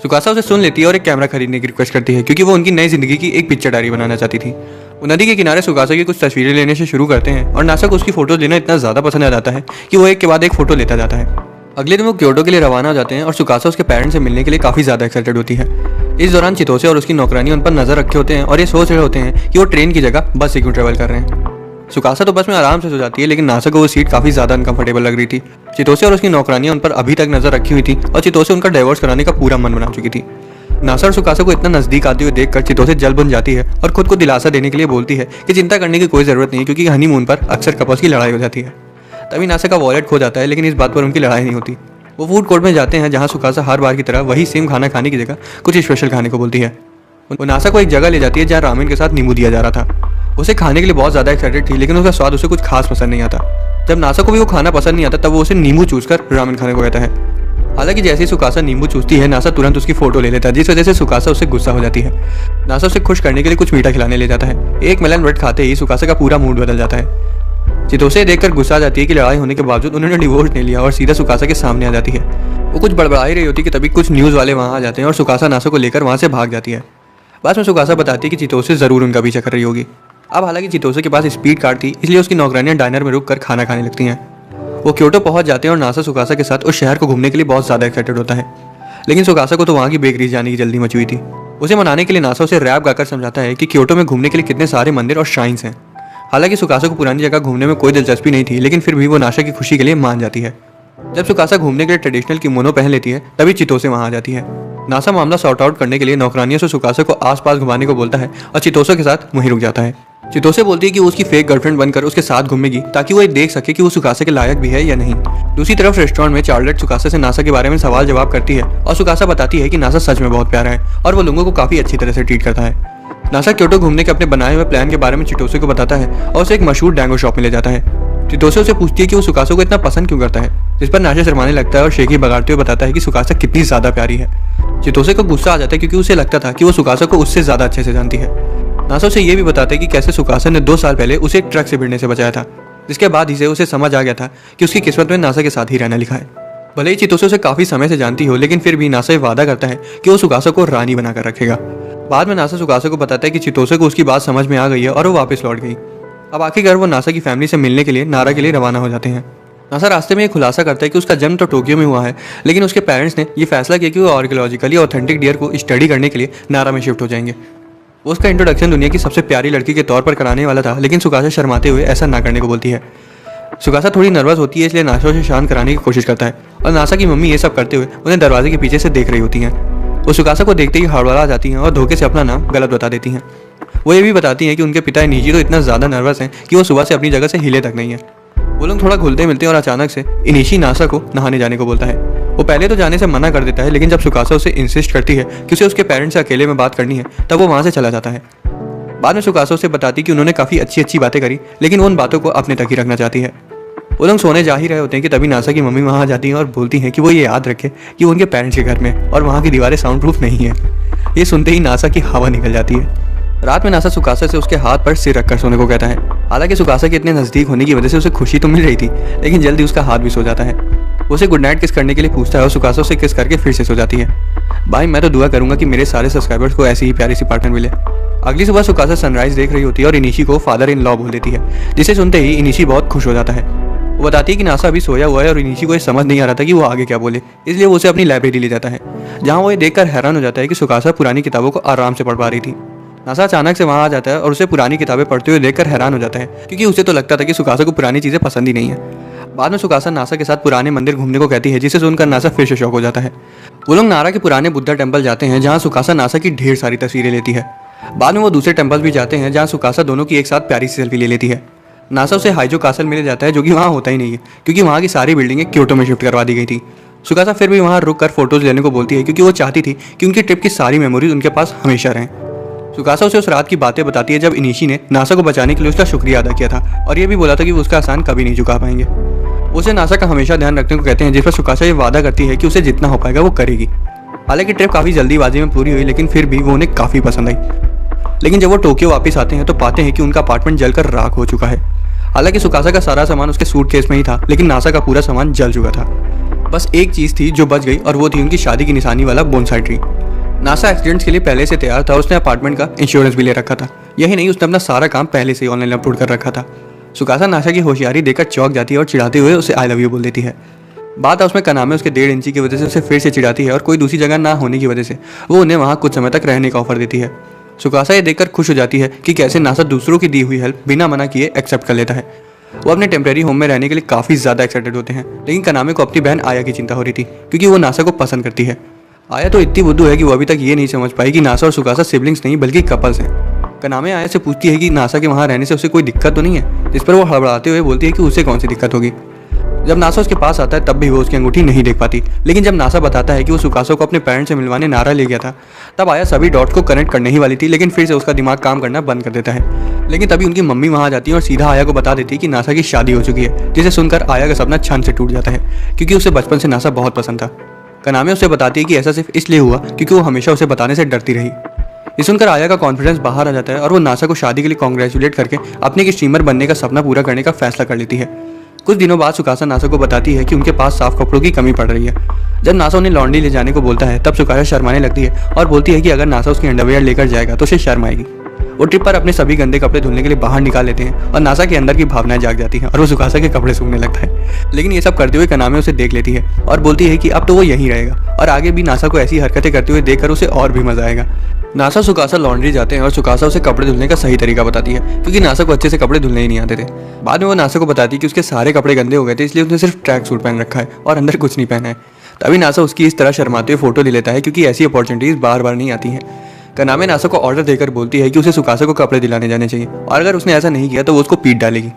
सुकासा उसे सुन लेती है और एक कैमरा खरीदने की रिक्वेस्ट करती है क्योंकि वो उनकी नई जिंदगी की एक पिक्चर डायरी बनाना चाहती थी। वो नदी के किनारे सुकासा की कुछ तस्वीरें लेने से शुरू करते हैं और नासा को उसकी फोटो लेना इतना ज़्यादा पसंद आ जाता है कि वो एक के बाद एक फोटो लेता जाता है। अगले दिन वो क्योटो के लिए रवाना हो जाते हैं और सुकासा उसके पेरेंट्स से मिलने के लिए काफ़ी ज़्यादा एक्साइटेड होती है। इस दौरान चितोसे और उसकी नौकरानी उन पर नजर रखे होते हैं और ये सोच रहे होते हैं कि वो ट्रेन की जगह बस से क्यों ट्रेवल कर रहे हैं। सुकासा तो बस में आराम से सो जाती है, लेकिन नासा को वो सीट काफ़ी ज़्यादा अनकंफर्टेबल लग रही थी। चितोसे और उसकी नौकरानियां उन पर अभी तक नजर रखी हुई थी और चितोसे उनका डाइवोर्स कराने का पूरा मन बना चुकी थी। नासा और सुकासा को इतना नजदीक आते हुए देखकर चितोसे जल बुन जाती है और खुद को दिलासा देने के लिए बोलती है कि चिंता करने की कोई ज़रूरत नहीं, क्योंकि हनीमून पर अक्सर कपल्स की लड़ाई हो जाती है। तभी नासा का वॉलेट खो जाता है, लेकिन इस बात पर उनकी लड़ाई नहीं होती। वो फूड कोर्ट में जाते हैं जहाँ सुकासा हर बार की तरह वही सेम खाना खाने की जगह कुछ स्पेशल खाने को बोलती है। वो नासा को एक जगह ले जाती है जहाँ रामेन के साथ नींबू दिया जा रहा था। उसे खाने के लिए बहुत ज़्यादा एक्साइटेड थी, लेकिन उसका स्वाद उसे कुछ खास पसंद नहीं आता। जब नासा को भी वो खाना पसंद नहीं आता तब वो उसे नींबू चूसकर रामेन खाने को कहता है। हालांकि जैसे ही सुकासा नींबू चूसती है, नासा तुरंत उसकी फोटो ले लेता है, जिस वजह से सुकासा उससे गुस्सा हो जाती है। नासा उसे खुश करने के लिए कुछ मीठा खिलाने ले जाता है। एक मेलन ब्रेड खाते ही सुकासा का पूरा मूड बदल जाता है। चितोसे देखकर गुस्सा आ जाती है कि लड़ाई होने के बावजूद उन्होंने डिवोर्स नहीं लिया और सीधा सुकासा के सामने आ जाती है। वो कुछ बड़बड़ा ही रही होती है कि तभी कुछ न्यूज़ वाले वहाँ आ जाते हैं और सुकासा नासा को लेकर वहाँ से भाग जाती है। बाद में सुकासा बताती है कि चितोसे ज़रूर उनका पीछा कर रही होगी। अब हालांकि चितोसे के पास स्पीड कार थी, इसलिए उसकी नौकरानियां डाइनर में रुककर खाना खाने लगती हैं। वो क्योटो पहुंच जाते हैं और नासा सुकासा के साथ उस शहर को घूमने के लिए बहुत ज़्यादा एक्साइटेड होता है। लेकिन सुकासा को तो वहाँ की बेकरी जाने की जल्दी मची हुई थी। उसे मनाने के लिए नासा उसे रैप गाकर समझाता है कि क्योटो में घूमने के लिए कितने सारे मंदिर और श्राइन्स हैं। हालांकि सुकासा को पुरानी जगह घूमने में कोई दिलचस्पी नहीं थी, लेकिन फिर भी वो नासा की खुशी के लिए मान जाती है। जब सुकासा घूमने के लिए ट्रेडिशनल किमोनो पहन लेती है, तभी चितोसे वहाँ आ जाती है। नासा मामला सॉर्ट आउट करने के लिए नौकरानियों से सुकासा को आसपास घुमाने को बोलता है और चितोसे के साथ वहीं रुक जाता है। चितोसे बोलती है कि वो उसकी फेक गर्लफ्रेंड बनकर उसके साथ घूमेगी ताकि वो ये देख सके कि वो सुकासा के लायक भी है या नहीं। दूसरी तरफ रेस्टोरेंट में चार्लेट सुकासा से नासा के बारे में सवाल जवाब करती है और सुकासा बताती है कि नासा सच में बहुत प्यारा है और वो लोगों को काफ़ी अच्छी तरह से ट्रीट करता है। नासा क्योटो घूमने के अपने बनाए हुए प्लान के बारे में चितोसे को बताता है और उसे एक मशहूर डैंगो शॉप में ले जाता है। चितोसे उसे पूछती है कि वो सुकासा को इतना पसंद क्यों करता है, जिस पर नासा शर्माने लगता है और शेखी बगाड़ते हुए बताता है कि सुकासा कितनी ज़्यादा प्यारी है। चितोसे को गुस्सा आ जाता है क्योंकि उसे लगता था कि वो सुकासा को उससे ज़्यादा अच्छे से जानती है। नासा उसे ये भी बताता है कि कैसे सुकासा ने 2 साल पहले उसे एक ट्रक से भिड़ने से बचाया था, जिसके बाद ही से उसे समझ आ गया था कि उसकी किस्मत में नासा के साथ ही रहना लिखा है। भले ही चितोसे उसे काफी समय से जानती हो, लेकिन फिर भी नासा ये वादा करता है कि वो सुकासा को रानी बनाकर रखेगा। बाद में नासा सुकासा को बताता है कि चितोसे को उसकी बात समझ में आ गई है और वो वापस लौट गई। अब आखिरकार वो नासा की फैमिली से मिलने के लिए नारा के लिए रवाना हो जाते हैं। नासा रास्ते में ये खुलासा करता है कि उसका जन्म तो टोक्यो में हुआ है, लेकिन उसके पेरेंट्स ने ये फैसला किया कि वो आर्कियोलॉजिकली ऑथेंटिक डियर को स्टडी करने के लिए नारा में शिफ्ट हो जाएंगे। वो उसका इंट्रोडक्शन दुनिया की सबसे प्यारी लड़की के तौर पर कराने वाला था, लेकिन सुकासा शर्माते हुए ऐसा ना करने को बोलती है। सुकासा थोड़ी नर्वस होती है, इसलिए नासा उसे शांत कराने की कोशिश करता है और नासा की मम्मी ये सब करते हुए उन्हें दरवाजे के पीछे से देख रही होती हैं। वो सुकासा को देखते ही हड़बड़ा जाती हैं और धोखे से अपना नाम गलत बता देती हैं। वो ये भी बताती हैं कि उनके पिता इनिशी तो इतना ज़्यादा नर्वस हैं कि वो सुबह से अपनी जगह से हिले तक नहीं है। वो लोग थोड़ा घुलते मिलते हैं और अचानक से इनिशी नासा को नहाने जाने को बोलता है। वो पहले तो जाने से मना कर देता है, लेकिन जब सुकासा उसे इंसिस्ट करती है कि उसे उसके पेरेंट्स से अकेले में बात करनी है, तब वो वहाँ से चला जाता है। बाद में सुकासा उसे बताती कि उन्होंने काफ़ी अच्छी अच्छी बातें करी, लेकिन वो उन बातों को अपने तक ही रखना चाहती है। वो लोग सोने जा ही रहे होते हैं कि तभी नासा की मम्मी वहाँ आ जाती हैं और बोलती हैं कि वो ये याद रखे कि वो उनके पेरेंट्स के घर में और वहाँ की दीवारें साउंड प्रूफ नहीं है। ये सुनते ही नासा की हवा निकल जाती है। रात में नासा सुकासा से उसके हाथ पर सिर रखकर सोने को कहता है। हालांकि सुकासा के इतने नज़दीक होने की वजह से उसे खुशी तो मिल रही थी, लेकिन जल्दी उसका हाथ भी सो जाता है। उसे गुड नाइट किस करने के लिए पूछता है और सुकासा उसे किस करके फिर से सो जाती है। भाई मैं तो दुआ करूंगा कि मेरे सारे सब्सक्राइबर्स को ऐसी ही प्यारी सी पार्टनर मिले। अगली सुबह सुकासा सनराइज देख रही होती है और इनिशी को फादर इन लॉ बोल देती है, जिसे सुनते ही इनिशी बहुत खुश हो जाता है। वो बताती है कि नासा अभी सोया हुआ है और इनिशी को ये समझ नहीं आ रहा था कि वो आगे क्या बोले, इसलिए वो उसे अपनी लाइब्रेरी ले जाता है, जहाँ वो ये देखकर हैरान हो जाता है कि सुकासा पुरानी किताबों को आराम से पढ़ पा रही थी। नासा अचानक से वहाँ आ जाता है और उसे पुरानी किताबें पढ़ते हुए देखकर हैरान हो जाता है, क्योंकि उसे तो लगता था कि सुकासा को पुरानी चीज़ें पसंद ही नहीं है। बाद में सुकासा नासा के साथ पुराने मंदिर घूमने को कहती है, जिसे सुनकर नासा फिर से शौक हो जाता है। वो लोग नारा के पुराने बुद्धा टेम्पल जाते हैं, जहाँ सुकासा नासा की ढेर सारी तस्वीरें लेती है। बाद में वो दूसरे टेम्पल भी जाते हैं, जहाँ सुकासा दोनों की एक साथ प्यारी सी सेल्फी ले लेती है। नासा उसे हाइजो कासल में ले जाता है, जो कि वहाँ होता ही नहीं है, क्योंकि वहाँ की सारी बिल्डिंगें क्योटो में शिफ्ट करवा दी गई थी। सुकासा फिर भी वहाँ रुक कर फोटोज लेने को बोलती है, क्योंकि वो चाहती थी कि उनकी ट्रिप की सारी मेमोरीज उनके पास हमेशा रहें। सुकासा उसे उस रात की बातें बताती है जब इनिशी ने नासा को बचाने के लिए उसका शुक्रिया अदा किया था और ये भी बोला था कि वो उसका एहसान कभी नहीं चुका पाएंगे। उसे नासा का हमेशा ध्यान रखने को कहते हैं, जिस पर सुकासा ये वादा करती है कि उसे जितना हो पाएगा वो करेगी। हालांकि ट्रिप काफ़ी जल्दीबाजी में पूरी हुई, लेकिन फिर भी वो उन्हें काफ़ी पसंद आई। लेकिन जब वो टोक्यो वापस आते हैं तो पाते हैं कि उनका अपार्टमेंट जलकर राख हो चुका है। हालांकि सुकासा का सारा सामान उसके सूटकेस में ही था, लेकिन नासा का पूरा सामान जल चुका था। बस एक चीज़ थी जो बच गई और वो थी उनकी शादी की निशानी वाला बोनसाई ट्री। नासा एक्सीडेंट्स के लिए पहले से तैयार था, उसने अपार्टमेंट का इंश्योरेंस भी ले रखा था। यही नहीं, उसने अपना सारा काम पहले से ही ऑनलाइन अपलोड कर रखा था। सुकासा नासा की होशियारी देखकर चौंक जाती है और चिढ़ाते हुए उसे आई लव यू बोल देती है। बात उसमें कनामे उसके 1.5 इंची की वजह से उसे फिर से चिढ़ाती है और कोई दूसरी जगह ना होने की वजह से वो उन्हें वहाँ कुछ समय तक रहने का ऑफर देती है। सुकासा ये देखकर खुश हो जाती है कि कैसे नासा दूसरों की दी हुई हेल्प बिना मना किए एक्सेप्ट कर लेता है। वो अपने टेम्परेरी होम में रहने के लिए काफ़ी ज़्यादा एक्साइटेड होते हैं, लेकिन कनामे को अपनी बहन आया की चिंता हो रही थी, क्योंकि वो नासा को पसंद करती है। आया तो इतनी बुद्धू है कि वो अभी तक ये नहीं समझ पाई कि नासा और सुकासा सिबलिंग्स नहीं बल्कि कपल्स हैं। कनामे आया से पूछती है कि नासा के वहाँ रहने से उसे कोई दिक्कत तो नहीं है, जिस पर वो हड़बड़ाते हुए बोलती है कि उसे कौन सी दिक्कत होगी। जब नासा उसके पास आता है तब भी वो उसकी अंगूठी नहीं देख पाती, लेकिन जब नासा बताता है कि वो सुकासा को अपने पेरेंट्स से मिलवाने नारा ले गया था, तब आया सभी डॉट्स को कनेक्ट करने ही वाली थी, लेकिन फिर से उसका दिमाग काम करना बंद कर देता है। लेकिन तभी उनकी मम्मी वहाँ आ जाती है और सीधा आया को बता देती है कि नासा की शादी हो चुकी है, जिसे सुनकर आया का सपना छन से टूट जाता है, क्योंकि उसे बचपन से नासा बहुत पसंद था। कनामे उसे बताती है कि ऐसा सिर्फ इसलिए हुआ क्योंकि वो हमेशा उसे बताने से डरती रही। ये सुनकर आया का कॉन्फिडेंस बाहर आ जाता है और वो नासा को शादी के लिए कॉन्ग्रेचुलेट करके अपने एक स्ट्रीमर बनने का सपना पूरा करने का फैसला कर लेती है। कुछ दिनों बाद सुकासा नासा को बताती है कि उनके पास साफ कपड़ों की कमी पड़ रही है। जब नासा उन्हें लॉन्ड्री ले जाने को बोलता है तब सुकासा शर्माने लगती है और बोलती है कि अगर नासा उसकी अंडरवेयर लेकर जाएगा तो उसे शर्म आएगी। वो ट्रिप पर अपने सभी गंदे कपड़े धुलने के लिए बाहर निकाल लेते हैं और नासा के अंदर की भावनाएं जाग जाती हैं और वो सुकासा के कपड़े सूखने लगता है। लेकिन ये सब करते हुए कनामे उसे देख लेती है और बोलती है कि अब तो वो यहीं रहेगा और आगे भी नासा को ऐसी हरकतें करते हुए देखकर उसे और भी मजा आएगा। नासा सुकासा लॉन्ड्री जाते हैं और सुकासा उसे कपड़े धुलने का सही तरीका बताती है, क्योंकि नासा को अच्छे से कपड़े धुलने ही नहीं आते थे। बाद में वो नासा को बताती है कि उसके सारे कपड़े गंदे हो गए थे, इसलिए उसने सिर्फ ट्रैक सूट पहन रखा है और अंदर कुछ नहीं पहना है। तभी नासा उसकी इस तरह शर्माते हुए फोटो ले लेता है, क्योंकि ऐसी अपॉर्चुनिटीज बार बार नहीं आती हैं। कनामे नासा को ऑर्डर देकर बोलती है कि उसे सुकासा को कपड़े दिलाने जाने चाहिए और अगर उसने ऐसा नहीं किया तो वो उसको पीट डालेगी।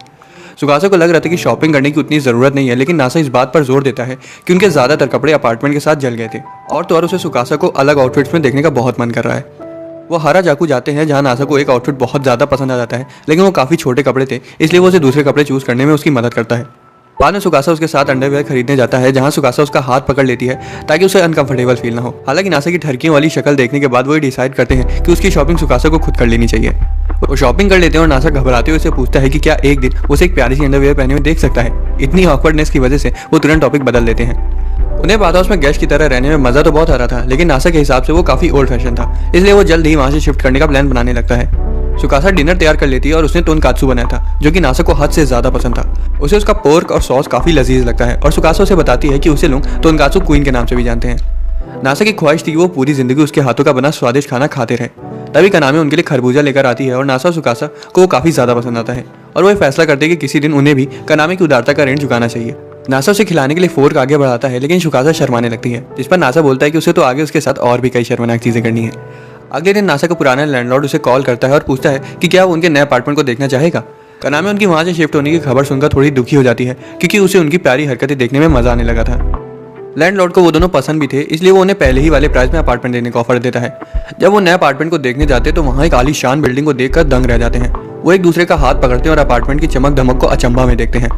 सुकासा को लग रहा था कि शॉपिंग करने की उतनी ज़रूरत नहीं है, लेकिन नासा इस बात पर जोर देता है कि उनके ज़्यादातर कपड़े अपार्टमेंट के साथ जल गए थे और तो और उसे सुकासा को अलग आउटफिट्स में देखने का बहुत मन कर रहा है। वो हराजुकु जाते हैं, जहाँ नासा को एक आउटफिट बहुत ज़्यादा पसंद आ जाता है, लेकिन वो काफ़ी छोटे कपड़े थे, इसलिए वो उसे दूसरे कपड़े चूज़ करने में उसकी मदद करता है। बाद में सुकासा उसके साथ अंडरवेयर खरीदने जाता है, जहाँ सुकासा उसका हाथ पकड़ लेती है ताकि उसे अनकंफर्टेबल फील ना हो। हालांकि नासा की ठरकियों वाली शक्ल देखने के बाद वो डिसाइड करते हैं कि उसकी शॉपिंग सुकासा को खुद कर लेनी चाहिए। वो शॉपिंग कर लेते हैं और नासा घबराते हुए उसे पूछता है कि क्या एक दिन उसे एक प्यारी सी अंडरवेयर पहने हुए देख सकता है। इतनी ऑकवर्डनेस की वजह से वो तुरंत टॉपिक बदल देते हैं। उन्हें बाथ हाउस में गेस्ट की तरह रहने में मजा तो बहुत आ रहा था, लेकिन नासा के हिसाब से वो काफी ओल्ड फैशन था, इसलिए वो जल्द ही वहां से शिफ्ट करने का प्लान बनाने लगता है। सुकासा डिनर तैयार कर लेती है और उसने टोनकात्सु बनाया था, जो कि नासा को हद से ज्यादा पसंद था। उसे उसका पोर्क और सॉस काफी लजीज लगता है और सुकासा उसे बताती है कि उसे लोग टोनकात्सु क्वीन के नाम से भी जानते हैं। नासा की ख्वाहिश थी कि वो पूरी जिंदगी उसके हाथों का बना स्वादिष्ट खाना खाते रहे। तभी कनामी उनके लिए खरबूजा लेकर आती है और नासा और सुकासा को वो काफी ज्यादा पसंद आता है और वो फैसला करते हैं कि किसी दिन उन्हें भी कनामी की उदारता का ऋण चुकाना चाहिए। नासा उसे खिलाने के लिए फोर्क आगे बढ़ाता है, लेकिन सुकासा शर्माने लगती है, जिस पर नासा बोलता है कि उसे तो आगे उसके साथ और भी कई शर्मनाक चीजें करनी है। अगले दिन नासा का पुराना लैंडलॉर्ड उसे कॉल करता है और पूछता है कि क्या वो उनके नए अपार्टमेंट को देखना चाहेगा। कनामी उनकी वहां से शिफ्ट होने की खबर सुनकर थोड़ी दुखी हो जाती है, क्योंकि उसे उनकी प्यारी हरकतें देखने में मजा आने लगा था। लैंडलॉर्ड को वो दोनों पसंद भी थे, इसलिए वो उन्हें पहले ही वाले प्राइस में अपार्टमेंट देने का ऑफर देता है। जब वो नए अपार्टमेंट को देखने जाते हैं तो वहाँ एक आलीशान बिल्डिंग को देखकर दंग रह जाते हैं। वो एक दूसरे का हाथ पकड़ते हैं और अपार्टमेंट की चमक धमक को अचंभा में देखते हैं।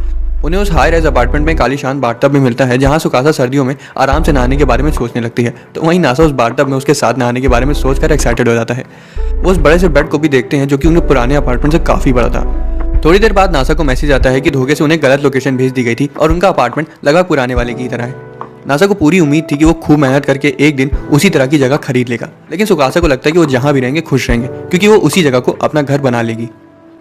उन्हें उस हाई राइज अपार्टमेंट में एक आलीशान बाथटब भी मिलता है, जहाँ सुकासा सर्दियों में आराम से नहाने के बारे में सोचने लगती है, तो वहीं नासा उस बाथटब में उसके साथ नहाने के बारे में सोचकर एक्साइटेड हो जाता है। वो उस बड़े से बेड को भी देखते हैं, जो कि उनके पुराने अपार्टमेंट से काफी बड़ा था। थोड़ी देर बाद नासा को मैसेज आता है कि धोखे से उन्हें गलत लोकेशन भेज दी गई थी और उनका अपार्टमेंट लगभग पुराने वाले की तरह है। नासा को पूरी उम्मीद थी कि वो खूब मेहनत करके एक दिन उसी तरह की जगह खरीद लेगा, लेकिन सुकासा को लगता है कि वो जहां भी रहेंगे खुश रहेंगे, क्योंकि वो उसी जगह को अपना घर बना लेगी।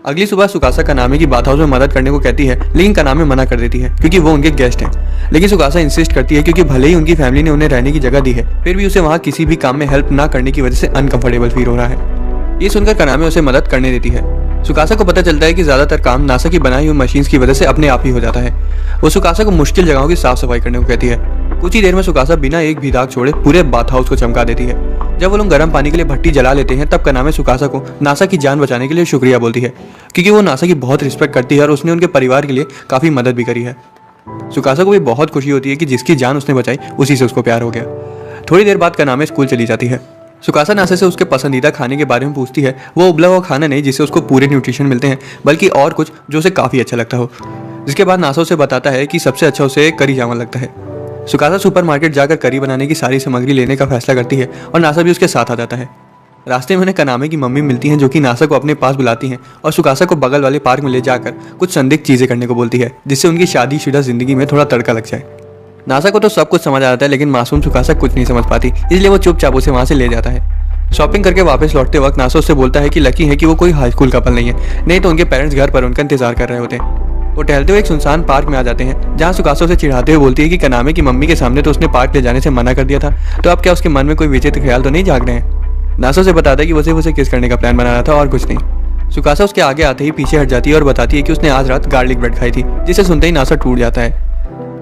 अगली सुबह सुकासा कनामी की बाथ हाउस में मदद करने को कहती है, लेकिन कनामी मना कर देती है क्योंकि वो उनके गेस्ट हैं। लेकिन सुकासा इंसिस्ट करती है, क्योंकि भले ही उनकी फैमिली ने उन्हें रहने की जगह दी है, फिर भी उसे वहाँ किसी भी काम में हेल्प ना करने की वजह से अनकंफर्टेबल फील हो रहा है। ये सुनकर कनामी उसे मदद करने देती है। सुकासा को पता चलता है कि ज्यादातर काम नासा की बनाई हुई मशीन्स की वजह से अपने आप ही हो जाता है। वो सुकासा को मुश्किल जगहों की साफ सफाई करने को कहती है। कुछ ही देर में सुकासा बिना एक भी दाग छोड़े पूरे बाथ हाउस को चमका देती है। जब वो लोग गर्म पानी के लिए भट्टी जला लेते हैं, तब कनामी सुकासा को नासा की जान बचाने के लिए शुक्रिया बोलती है, क्योंकि वो नासा की बहुत रिस्पेक्ट करती है और उसने उनके परिवार के लिए काफी मदद भी करी है। सुकासा को भी बहुत खुशी होती है कि जिसकी जान उसने बचाई उसी से उसको प्यार हो गया। थोड़ी देर बाद कनामी स्कूल चली जाती है। सुकासा नासा से उसके पसंदीदा खाने के बारे में पूछती है। वो उबला हुआ खाना नहीं जिससे उसको पूरे न्यूट्रिशन मिलते हैं, बल्कि और कुछ जो उसे काफ़ी अच्छा लगता हो। जिसके बाद नासा उसे बताता है कि सबसे अच्छा उसे करी चावल लगता है। सुकासा सुपरमार्केट जाकर करी बनाने की सारी सामग्री लेने का फैसला करती है और नासा भी उसके साथ आ जाता है। रास्ते में उन्हें कनामी की मम्मी मिलती हैं, जो कि नासा को अपने पास बुलाती हैं और सुकासा को बगल वाले पार्क में ले जाकर कुछ संदिग्ध चीज़ें करने को बोलती है, जिससे उनकी शादीशुदा जिंदगी में थोड़ा तड़का लग जाए। नासा को तो सब कुछ समझ आ जाता है, लेकिन मासूम सुकासा कुछ नहीं समझ पाती, इसलिए वो चुपचाप उसे वहाँ से ले जाता है। शॉपिंग करके वापस लौटते वक्त नासा उससे बोलता है कि लकी है कि वो कोई हाई स्कूल कपल नहीं है, नहीं तो उनके पेरेंट्स घर पर उनका इंतजार कर रहे होते हैं। वो टहलते हुए एक सुनसान पार्क में आ जाते हैं, जहाँ सुकासा उसे चिढ़ाते हुए बोलती है कि कनामी की मम्मी के सामने तो उसने पार्क ले जाने से मना कर दिया था, तो अब क्या उसके मन में कोई विचित्र ख्याल तो नहीं जाग रहे हैं। नासा उसे बताता है कि वो सिर्फ उसे किस करने का प्लान बना रहा था और कुछ नहीं। सुकासा उसके आगे आते ही पीछे हट जाती है और बताती है कि उसने आज रात गार्लिक ब्रेड खाई थी, जिसे सुनते ही नासा टूट जाता है।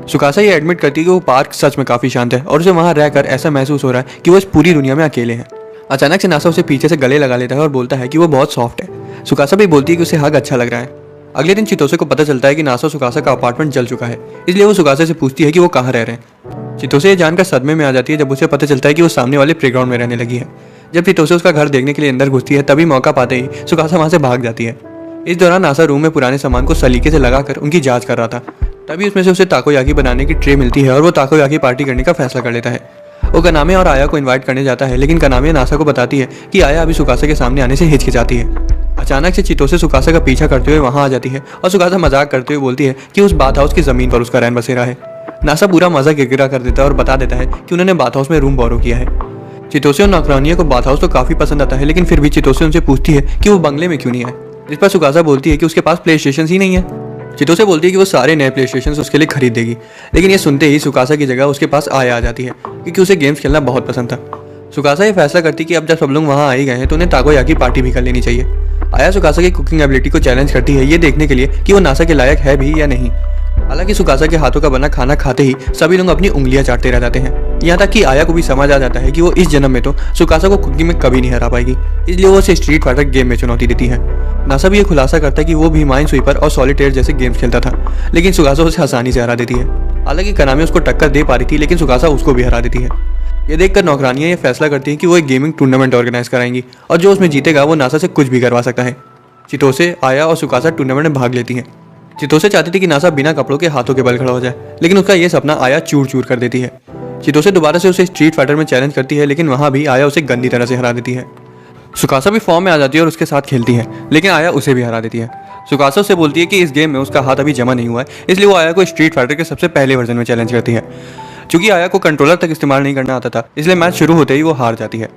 सुकासा ये एडमिट करती है कि वो पार्क सच में काफी शांत है और उसे वहाँ रहकर ऐसा महसूस हो रहा है कि वो इस पूरी दुनिया में अकेले हैं। अचानक से नासा उसे पीछे से गले लगा लेता है और बोलता है कि वो बहुत सॉफ्ट है। सुकासा भी बोलती है कि उसे हग अच्छा लग रहा है। अगले दिन चितोसे को पता चलता है कि नासा और सुकासा का अपार्टमेंट जल चुका है, इसलिए वो सुकासा से पूछती है कि वो कहाँ रह रहे हैं। चितोसे ये जानकर सदमे में आ जाती है जब उसे पता चलता है कि वो सामने वाले प्लेग्राउंड में रहने लगी है। जब चितोसे उसका घर देखने के लिए अंदर घुसती है, तभी मौका पाते ही सुकासा वहाँ से भाग जाती है। इस दौरान नासा रूम में पुराने सामान को सलीके से लगाकर उनकी जाँच कर रहा था। तभी उसमें से उसे ताकोयाकी बनाने की ट्रे मिलती है और वो ताकोयाकी पार्टी करने का फैसला कर लेता है। वो कनामे और आया को इनवाइट करने जाता है, लेकिन कनामे नासा को बताती है कि आया अभी सुकासा के सामने आने से हिचकिचाती है। अचानक से चितोसे सुकासा का पीछा करते हुए वहां आ जाती है और सुकासा मजाक करते हुए बोलती है कि उस बाथ हाउस की जमीन पर उसका रैन बसेरा है। नासा पूरा मजा गिरगिरा कर देता है और बता देता है कि उन्होंने बाथ हाउस में रूम बोरो किया है। चितोसे और नौकरानियों को बाथ हाउस तो काफी पसंद आता है, लेकिन फिर भी चितोसे उनसे पूछती है कि वो बंगले में क्यों नहीं आए, जिस पर सुकासा बोलती है कि उसके पास प्ले स्टेशन ही नहीं है। चितोसे बोलती है कि वो सारे नए प्ले स्टेशन उसके लिए खरीद देगी, लेकिन ये सुनते ही सुकासा की जगह उसके पास आया आ जाती है, क्योंकि उसे गेम्स खेलना बहुत पसंद था। सुकासा ये फैसला करती कि अब जब सब लोग वहाँ आ ही गए हैं तो उन्हें ताकोयाकी पार्टी भी कर लेनी चाहिए। आया सुकासा की कुकिंग एबिलिटी को चैलेंज करती है, ये देखने के लिए कि वो नासा के लायक है भी या नहीं। हालांकि सुकासा के हाथों का बना खाना खाते ही सभी लोग अपनी उंगलियां चाटते रह जाते हैं। यहाँ तक कि आया को भी समझ आ जाता है कि वो इस जन्म में तो सुकासा को कुकिंग में कभी नहीं हरा पाएगी, इसलिए वो उसे स्ट्रीट फाइटर गेम में चुनौती देती है। नासा भी ये खुलासा करता है कि वो भी माइन स्वीपर और सॉलिटेयर जैसे गेम्स खेलता था, लेकिन सुकासा उसे आसानी से हरा देती है। हालांकि कनामी उसको टक्कर दे पा रही थी, लेकिन सुकासा उसको भी हरा देती है। ये देखकर नौकरानियां ये फैसला करती हैं कि वो एक गेमिंग टूर्नामेंट ऑर्गेनाइज कराएंगी और जो उसमें जीतेगा वो नासा से कुछ भी करवा सकता है। चितोसे, आया और सुकासा टूर्नामेंट में भाग लेती हैं। चितोसे चाहती थी कि नासा बिना कपड़ों के हाथों के बल खड़ा हो जाए, लेकिन उसका ये सपना आया चूर चूर कर देती है। चितोसे दोबारा से उसे स्ट्रीट फाइटर में चैलेंज करती है, लेकिन वहाँ भी आया उसे गंदी तरह से हरा देती है। सुकासा भी फॉर्म में आ जाती है और उसके साथ खेलती है, लेकिन आया उसे भी हरा देती है। सुकासा उससे बोलती है कि इस गेम में उसका हाथ अभी जमा नहीं हुआ है, इसलिए वो आया को स्ट्रीट फाइटर के सबसे पहले वर्जन में चैलेंज करती है। चूंकि आया को कंट्रोलर तक इस्तेमाल नहीं करना आता था, इसलिए मैच शुरू होते ही वो हार जाती है।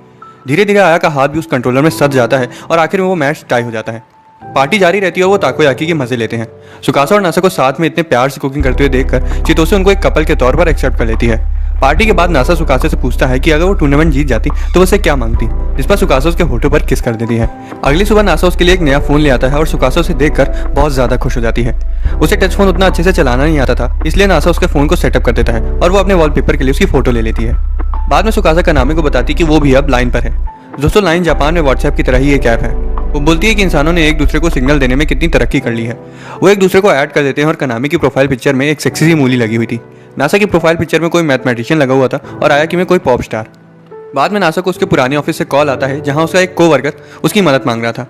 धीरे धीरे आया का हाथ भी उस कंट्रोलर में सट जाता है और आखिर में वो मैच टाई हो जाता है। पार्टी जारी रहती है और वो ताकोयाकी के मजे लेते हैं। सुकासा और नासा को साथ में इतने प्यार से कुकिंग करते हुए देखकर चितोसे उनको एक कपल के तौर पर एक्सेप्ट कर लेती है। पार्टी के बाद नासा सुकासा से पूछता है कि अगर वो टूर्नामेंट जीत जाती तो उसे क्या मांगती, जिस पर सुकासा उसके होठों पर किस कर देती है। अगली सुबह नासा उसके लिए एक नया फोन ले आता है और सुकासा उसे देखकर बहुत ज्यादा खुश हो जाती है। उसे टच फोन उतना अच्छे से चलाना नहीं आता था, इसलिए नासा उसके फोन को सेटअप कर देता है और वो अपने वॉलपेपर के लिए उसकी फोटो ले लेती है। बाद में सुकासा कानामी को बताती कि वो भी अब लाइन पर है। दोस्तों, लाइन जापान में व्हाट्सएप की तरह ही एक ऐप है। वो बोलती है कि इंसानों ने एक दूसरे को सिग्नल देने में कितनी तरक्की कर ली है। वो एक दूसरे को ऐड कर देते हैं और कानामी की प्रोफाइल पिक्चर में एक सेक्सी सी मूली लगी हुई थी। नासा की प्रोफाइल पिक्चर में कोई मैथमेटिशियन लगा हुआ था और आयाकी में कोई पॉप स्टार। बाद में नासा को उसके पुराने ऑफिस से कॉल आता है, जहां उसका एक कोवर्कर उसकी मदद मांग रहा था।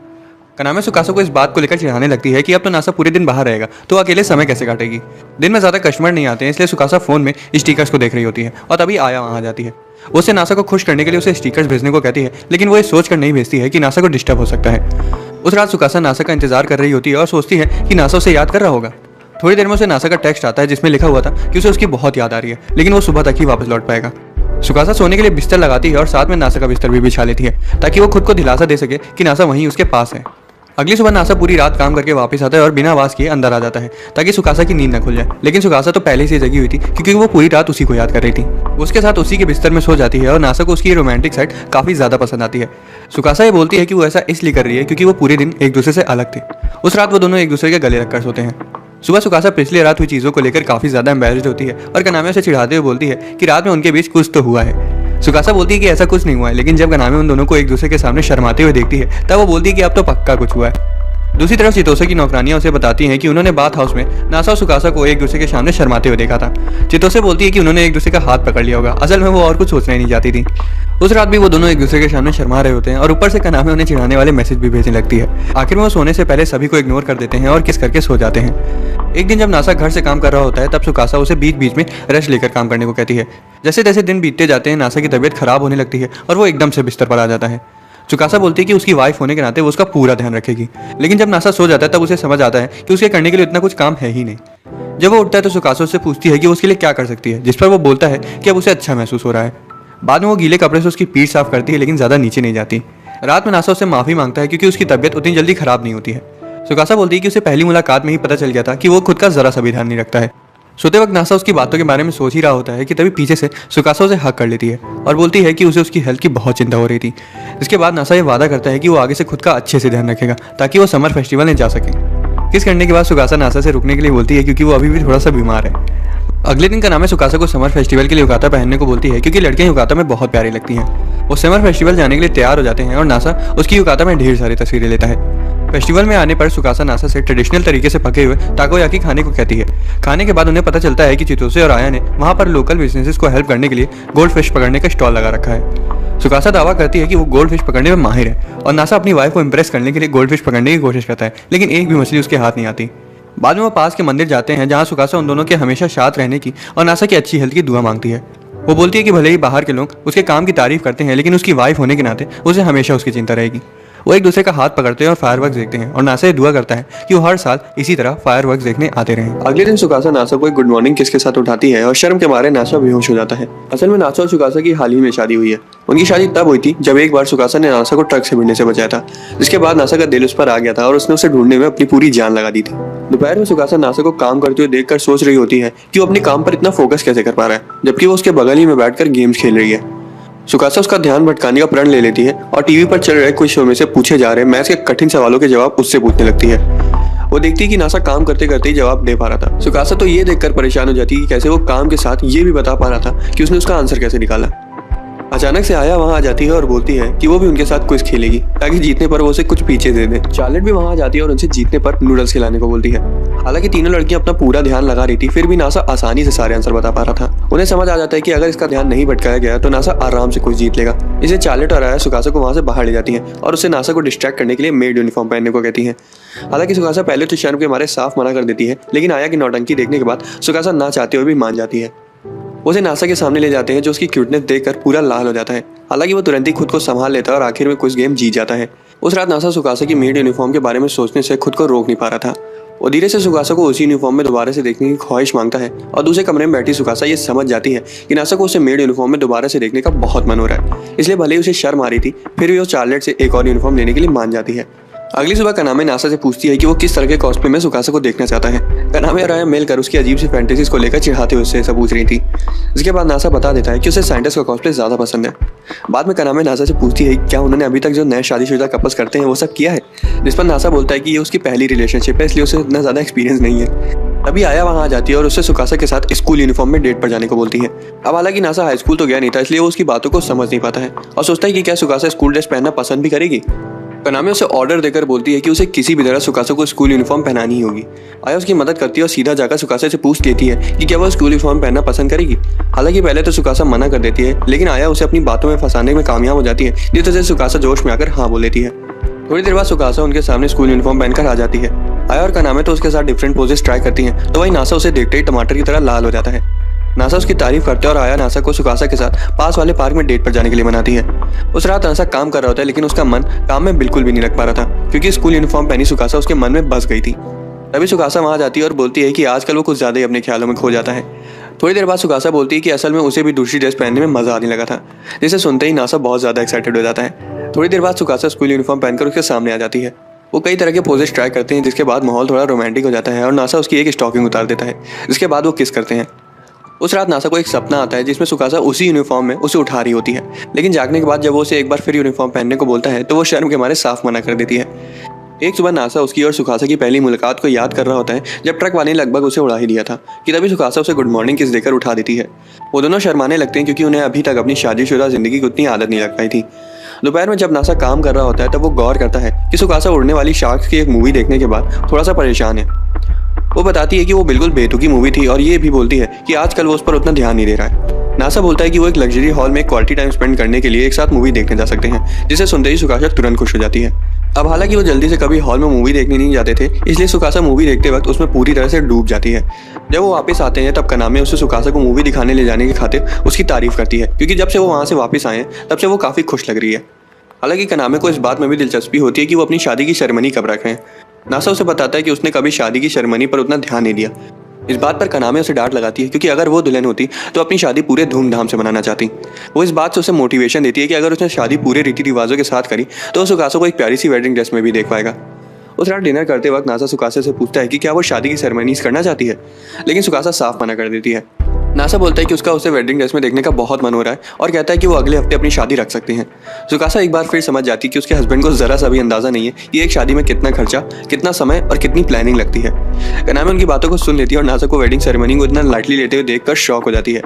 कानामी सुकासा को इस बात को लेकर चिढ़ाने लगती है कि अब तो नासा पूरे दिन बाहर रहेगा तो अकेले समय कैसे काटेगी। दिन में ज्यादा कस्टमर नहीं आते हैं, इसलिए सुकासा फोन में स्टिकर्स को देख रही होती है और तभी आया वहां आ जाती है। वो उसे नासा को खुश करने के लिए उसे स्टिकर्स भेजने को कहती है, लेकिन वो ये सोच कर नहीं भेजती है कि नासा को डिस्टर्ब हो सकता है। उस रात सुकासा नासा का इंतजार कर रही होती है और सोचती है कि नासा उसे याद कर रहा होगा। थोड़ी देर में उसे नासा का टेक्स्ट आता है जिसमें लिखा हुआ था कि उसे उसकी बहुत याद आ रही है, लेकिन वो सुबह तक ही वापस लौट पाएगा। सुकासा सोने के लिए बिस्तर लगाती है और साथ में नासा का बिस्तर भी बिछा लेती है ताकि वो खुद को दिलासा दे सके कि नासा वहीं उसके पास है। अगली सुबह नासा पूरी रात काम करके वापस आता है और बिना आवाज किए अंदर आ जाता है ताकि सुकासा की नींद न खुल जाए, लेकिन सुकासा तो पहले से जगी हुई थी क्योंकि वो पूरी रात उसी को याद कर रही थी। उसके साथ उसी के बिस्तर में सो जाती है और नासा को उसकी रोमांटिक साइड काफी ज्यादा पसंद आती है। सुकासा ये बोलती है कि वो ऐसा इसलिए कर रही है क्योंकि वो पूरे दिन एक दूसरे से अलग थे। उस रात वो दोनों एक दूसरे के गले रखकर सोते हैं। सुबह सुकासा पिछली रात हुई चीजों को लेकर काफी ज्यादा एम्बैरेस्ड होती है और कानामी उसे चिढ़ाते हुए बोलती है कि रात में उनके बीच कुछ तो हुआ है। सुकासा बोलती है कि ऐसा कुछ नहीं हुआ है, लेकिन जब कानामी उन दोनों को एक दूसरे के सामने शर्माते हुए देखती है तब वो बोलती है कि अब तो पक्का कुछ हुआ है। दूसरी तरफ चितोसे की नौकरानियां उसे बताती हैं कि उन्होंने बाथ हाउस में नासा और सुकासा को एक दूसरे के सामने शर्माते हुए देखा था। चितोसे बोलती है कि उन्होंने एक दूसरे का हाथ पकड़ लिया होगा, असल में वो और कुछ सोचना ही नहीं चाहती थी। उस रात भी वो दोनों एक दूसरे के सामने शर्मा रहे होते हैं और ऊपर से कानामी उन्हें चिढ़ाने वाले मैसेज भी भेजने लगती है। आखिर में वो सोने से पहले सभी को इग्नोर कर देते हैं और किस करके सो जाते हैं। एक दिन जब नासा घर से काम कर रहा होता है तब सुकासा उसे बीच बीच में रेस्ट लेकर काम करने को कहती है। जैसे जैसे दिन बीतते जाते हैं नासा की तबीयत खराब होने लगती है और वो एकदम से बिस्तर पर आ जाता है। सुकासा बोलती है कि उसकी वाइफ होने के नाते वो उसका पूरा ध्यान रखेगी, लेकिन जब नासा सो जाता है तब उसे समझ आता है कि उसके करने के लिए इतना कुछ काम है ही नहीं। जब वो उठता है तो सुकासा उससे पूछती है कि वो उसके लिए क्या कर सकती है, जिस पर वो बोलता है कि अब उसे अच्छा महसूस हो रहा है। बाद में वो गीले कपड़े से उसकी पीठ साफ करती है, लेकिन ज्यादा नीचे नहीं जाती। रात में नासा उससे माफी मांगता है क्योंकि उसकी तबीयत उतनी जल्दी खराब नहीं होती है। सुकासा बोलती है कि उसे पहली मुलाकात में ही पता चल गया था कि वो खुद का जरा सा भी ध्यान नहीं रखता है। सोते वक्त नासा उसकी बातों के बारे में सोच ही रहा होता है कि तभी पीछे से सुकासा उसे हक कर लेती है और बोलती है कि उसे उसकी हेल्थ की बहुत चिंता हो रही थी। इसके बाद नासा ये वादा करता है कि वो आगे से खुद का अच्छे से ध्यान रखेगा ताकि वो समर फेस्टिवल में जा सके। किस करने के बाद सुकासा नासा से रुकने के लिए बोलती है क्योंकि वो अभी भी थोड़ा सा बीमार है। अगले दिन का नाम है सुकासा को समर फेस्टिवल के लिए युकाता पहनने को बोलती है क्योंकि लड़कियां युकाता में बहुत प्यारी लगती हैं। वो समर फेस्टिवल जाने के लिए तैयार हो जाते हैं और नासा उसकी युकाता में ढेर सारी तस्वीरें लेता है। फेस्टिवल में आने पर सुकासा नासा से ट्रेडिशनल तरीके से पके हुए ताकोयाकी खाने को कहती है। खाने के बाद उन्हें पता चलता है कि चितोसे और आया ने वहां पर लोकल बिजनेसेस को हेल्प करने के लिए गोल्ड फिश पकड़ने का स्टॉल लगा रखा है। सुकासा दावा करती है कि वो गोल्ड फिश पकड़ने में माहिर है और नासा अपनी वाइफ को इंप्रेस करने के लिए गोल्ड फिश पकड़ने की कोशिश करता है, लेकिन एक भी मछली उसके हाथ नहीं आती। बाद में वो पास के मंदिर जाते हैं जहाँ सुकासा उन दोनों के हमेशा साथ रहने की और नासा की अच्छी हेल्थ की दुआ मांगती है। वो बोलती है कि भले ही बाहर के लोग उसके काम की तारीफ करते हैं, लेकिन उसकी वाइफ होने के नाते उसे हमेशा उसकी चिंता रहेगी। वो एक दूसरे का हाथ पकड़ते हैं और फायरवर्क्स देखते हैं और नासा ये दुआ करता है कि वो हर साल इसी तरह फायरवर्क्स देखने आते रहें। अगले दिन सुकासा नासा को एक गुड मॉर्निंग किस के साथ उठाती है और शर्म के मारे नासा बेहोश हो जाता है। असल में नासा और सुकासा की हाल ही में शादी हुई है। उनकी शादी तब हुई थी जब एक बार सुकासा ने नासा को ट्रक से भिड़ने से बचाया था, जिसके बाद नासा का दिल उस पर आ गया था और उसने उसे ढूंढने में अपनी पूरी जान लगा दी थी। दोपहर में सुकासा नासा को काम करते हुए देखकर सोच रही होती है कि वो अपने काम पर इतना फोकस कैसे कर पा रहा है, जबकि वो उसके बगल ही में बैठकर गेम्स खेल रही है। सुकासा उसका ध्यान भटकाने का प्रण ले लेती है और टीवी पर चल रहे कुछ शो में से पूछे जा रहे मैथ्स के कठिन सवालों के जवाब उससे पूछने लगती है। वो देखती है कि नासा काम करते करते ही जवाब दे पा रहा था। सुकासा तो ये देखकर परेशान हो जाती है कि कैसे वो काम के साथ ये भी बता पा रहा था कि उसने उसका आंसर कैसे निकाला। अचानक से आया वहां आ जाती है और बोलती है कि वो भी उनके साथ क्विज खेलेगी ताकि जीतने पर वो उसे कुछ पीछे दे दे। चार्लेट भी वहां आ जाती है और उनसे जीतने पर नूडल्स खिलाने को बोलती है। हालांकि तीनों लड़कियां अपना पूरा ध्यान लगा रही थी, फिर भी नासा आसानी से सारे आंसर बता पा रहा था। उन्हें समझ आ जाता है कि अगर इसका ध्यान नहीं भटकाया गया तो नासा आराम से क्विज जीत लेगा। इसे चार्लेट और आया सुकासा को वहां से बाहर ले जाती है और उसे नासा को डिस्ट्रैक्ट करने के लिए मेड यूनिफॉर्म पहनने को कहती है। हालांकि सुकासा पहले तो शर्म के मारे साफ मना कर देती है, लेकिन आया की नौटंकी देखने के बाद सुकासा ना चाहते हुए भी मान जाती है। उसे नासा के सामने ले जाते हैं जो उसकी क्यूटनेस देखकर पूरा लाल हो जाता है। हालांकि वो तुरंत ही खुद को संभाल लेता है और आखिर में कुछ गेम जीत जाता है। उस रात नासा सुकासा की मेड यूनिफॉर्म के बारे में सोचने से खुद को रोक नहीं पा रहा था। वो धीरे से सुकासा को उसी यूनिफॉर्म में दोबारा से देखने की ख्वाहिश मांगता है और दूसरे कमरे में बैठी सुकासा ये समझ जाती है कि नासा को उसे मेड यूनिफॉर्म में दोबारा से देखने का बहुत मन हो रहा है। इसलिए भले ही उसे शर्म आ रही थी, फिर भी वो चार्लेट से एक और यूनिफॉर्म लेने के लिए मान जाती है। अगली सुबह कनामे नासा से पूछती है कि वो किस तरह के कॉस्प्ले में सुकासा को देखना चाहता है। कनामे और आया मिलकर उसकी अजीब सी फैंटेसीज को लेकर चिढ़ाते हुए उससे पूछ रही थी। इसके बाद नासा बता देता है कि उसे साइंटिस्ट का कॉस्प्ले ज़्यादा पसंद है। बाद में कनामे नासा से पूछती है क्या उन्होंने अभी तक जो नए शादीशुदा कपल्स करते हैं वो सब किया है, जिस पर नासा बोलता है कि ये उसकी पहली रिलेशनशिप है, इसलिए उसे इतना ज़्यादा एक्सपीरियंस नहीं है। तभी आया वहाँ आ जाती है और उससे सुकासा के साथ स्कूल यूनिफॉर्म में डेट पर जाने को बोलती है। अब हालांकि नासा हाई स्कूल तो गया नहीं था, इसलिए वो उसकी बातों को समझ नहीं पाता है और सोचता है कि क्या सुकासा स्कूल ड्रेस पहनना पसंद भी करेगी। कनामे उसे ऑर्डर देकर बोलती है कि उसे किसी भी तरह सुकासा को स्कूल यूनिफॉर्म पहनानी ही होगी। आया उसकी मदद करती है और सीधा जाकर सुकासा से पूछ लेती है कि क्या वो स्कूल यूनिफॉर्म पहनना पसंद करेगी। हालांकि पहले तो सुकासा मना कर देती है, लेकिन आया उसे अपनी बातों में फंसाने में कामयाब हो जाती है, जिस वजह से सुकासा जोश में आकर हाँ बोल लेती है। थोड़ी देर बाद सुकासा उनके सामने स्कूल यूनिफॉर्म पहनकर आ जाती है। आया और कनामे तो उसके साथ डिफरेंट पोजेस ट्राई करती हैं, तो वही नासा उसे देखते ही टमाटर की तरह लाल हो जाता है। नासा उसकी तारीफ करते हैं और आया नासा को सुकासा के साथ पास वाले पार्क में डेट पर जाने के लिए मनाती है। उस रात नासा काम कर रहा होता है, लेकिन उसका मन काम में बिल्कुल भी नहीं लग पा रहा था, क्योंकि स्कूल यूनिफॉर्म पहनी सुकासा उसके मन में बस गई थी। तभी सुकासा वहाँ जाती है और बोलती है कि आजकल वो कुछ ज़्यादा ही अपने ख्यालों में खो जाता है। थोड़ी देर बाद सुकासा बोलती है कि असल में उसे भी दूसरी ड्रेस पहनने में मज़ा आने लगा था, जिसे सुनते ही नासा बहुत ज़्यादा एक्साइटेड हो जाता है। थोड़ी देर बाद सुकासा स्कूल यूनिफॉर्म पहनकर उसके सामने आ जाती है। वो कई तरह के पोजेस ट्राई करते हैं, जिसके बाद माहौल थोड़ा रोमांटिक हो जाता है और नासा उसकी एक स्टॉकिंग उतार देता है, जिसके बाद वो किस करते हैं। उस रात नासा को एक सपना आता है जिसमें सुकासा उसी यूनिफॉर्म में उसे उठा रही होती है, लेकिन जागने के बाद जब वो उसे एक बार फिर यूनिफॉर्म पहनने को बोलता है तो वो शर्म के मारे साफ मना कर देती है। एक सुबह नासा उसकी और सुकासा की पहली मुलाकात को याद कर रहा होता है, जब ट्रक वाले ने लगभग उसे उड़ा ही दिया था कि तभी सुकासा उसे गुड मॉर्निंग किस देकर उठा देती है। वो दोनों शर्माने लगते हैं, क्योंकि उन्हें अभी तक अपनी शादीशुदा जिंदगी की उतनी आदत नहीं लग पाई थी। दोपहर में जब नासा काम कर रहा होता है तब वो गौर करता है कि सुकासा उड़ने वाली शार्क्स की एक मूवी देखने के बाद थोड़ा सा परेशान है। वो बताती है कि वो बिल्कुल बेतुकी मूवी थी और ये भी बोलती है कि आजकल वो उस पर उतना ध्यान नहीं दे रहा है। नासा बोलता है कि वो एक लग्जरी हॉल में क्वालिटी टाइम स्पेंड करने के लिए एक साथ मूवी देखने जा सकते हैं, जिसे सुनते ही सुकासा तुरंत खुश हो जाती है। अब हालांकि वो जल्दी से कभी हॉल में मूवी देखने नहीं जाते थे, इसलिए सुकासा मूवी देखते वक्त उसमें पूरी तरह से डूब जाती है। जब वो वापस आते हैं तब कनामे उसे सुकासा को मूवी दिखाने ले जाने की खातिर उसकी तारीफ करती है, क्योंकि जब से वो वहाँ से वापस आए हैं तब से वो काफ़ी खुश लग रही है। हालांकि कनामे को इस बात में भी दिलचस्पी होती है कि वो अपनी शादी की सेरेमनी कब रखें। नासा उसे बताता है कि उसने कभी शादी की सेरेमनी पर उतना ध्यान नहीं दिया। इस बात पर कनामे उसे डांट लगाती है, क्योंकि अगर वो दुल्हन होती तो अपनी शादी पूरे धूमधाम से मनाना चाहती। वो इस बात से उसे मोटिवेशन देती है कि अगर उसने शादी पूरे रीति रिवाजों के साथ करी तो सुकासा को एक प्यारी सी वेडिंग ड्रेस में भी देख पाएगा। उस रात डिनर करते वक्त नासा सुकासा से पूछता है कि क्या वो शादी की सेरेमनीज करना चाहती है, लेकिन सुकासा साफ मना कर देती है। नासा बोलता है कि उसका उसे वेडिंग ड्रेस में देखने का बहुत मन हो रहा है और कहता है कि वो अगले हफ्ते अपनी शादी रख सकते हैं। सुकासा एक बार फिर समझ जाती है कि उसके हस्बैंड को जरा सा भी अंदाजा नहीं है कि एक शादी में कितना खर्चा, कितना समय और कितनी प्लानिंग लगती है। कनामे उनकी बातों को सुन लेती है और नासा को वेडिंग सेरेमनी को इतना लाइटली लेते हुए देखकर शॉक हो जाती है।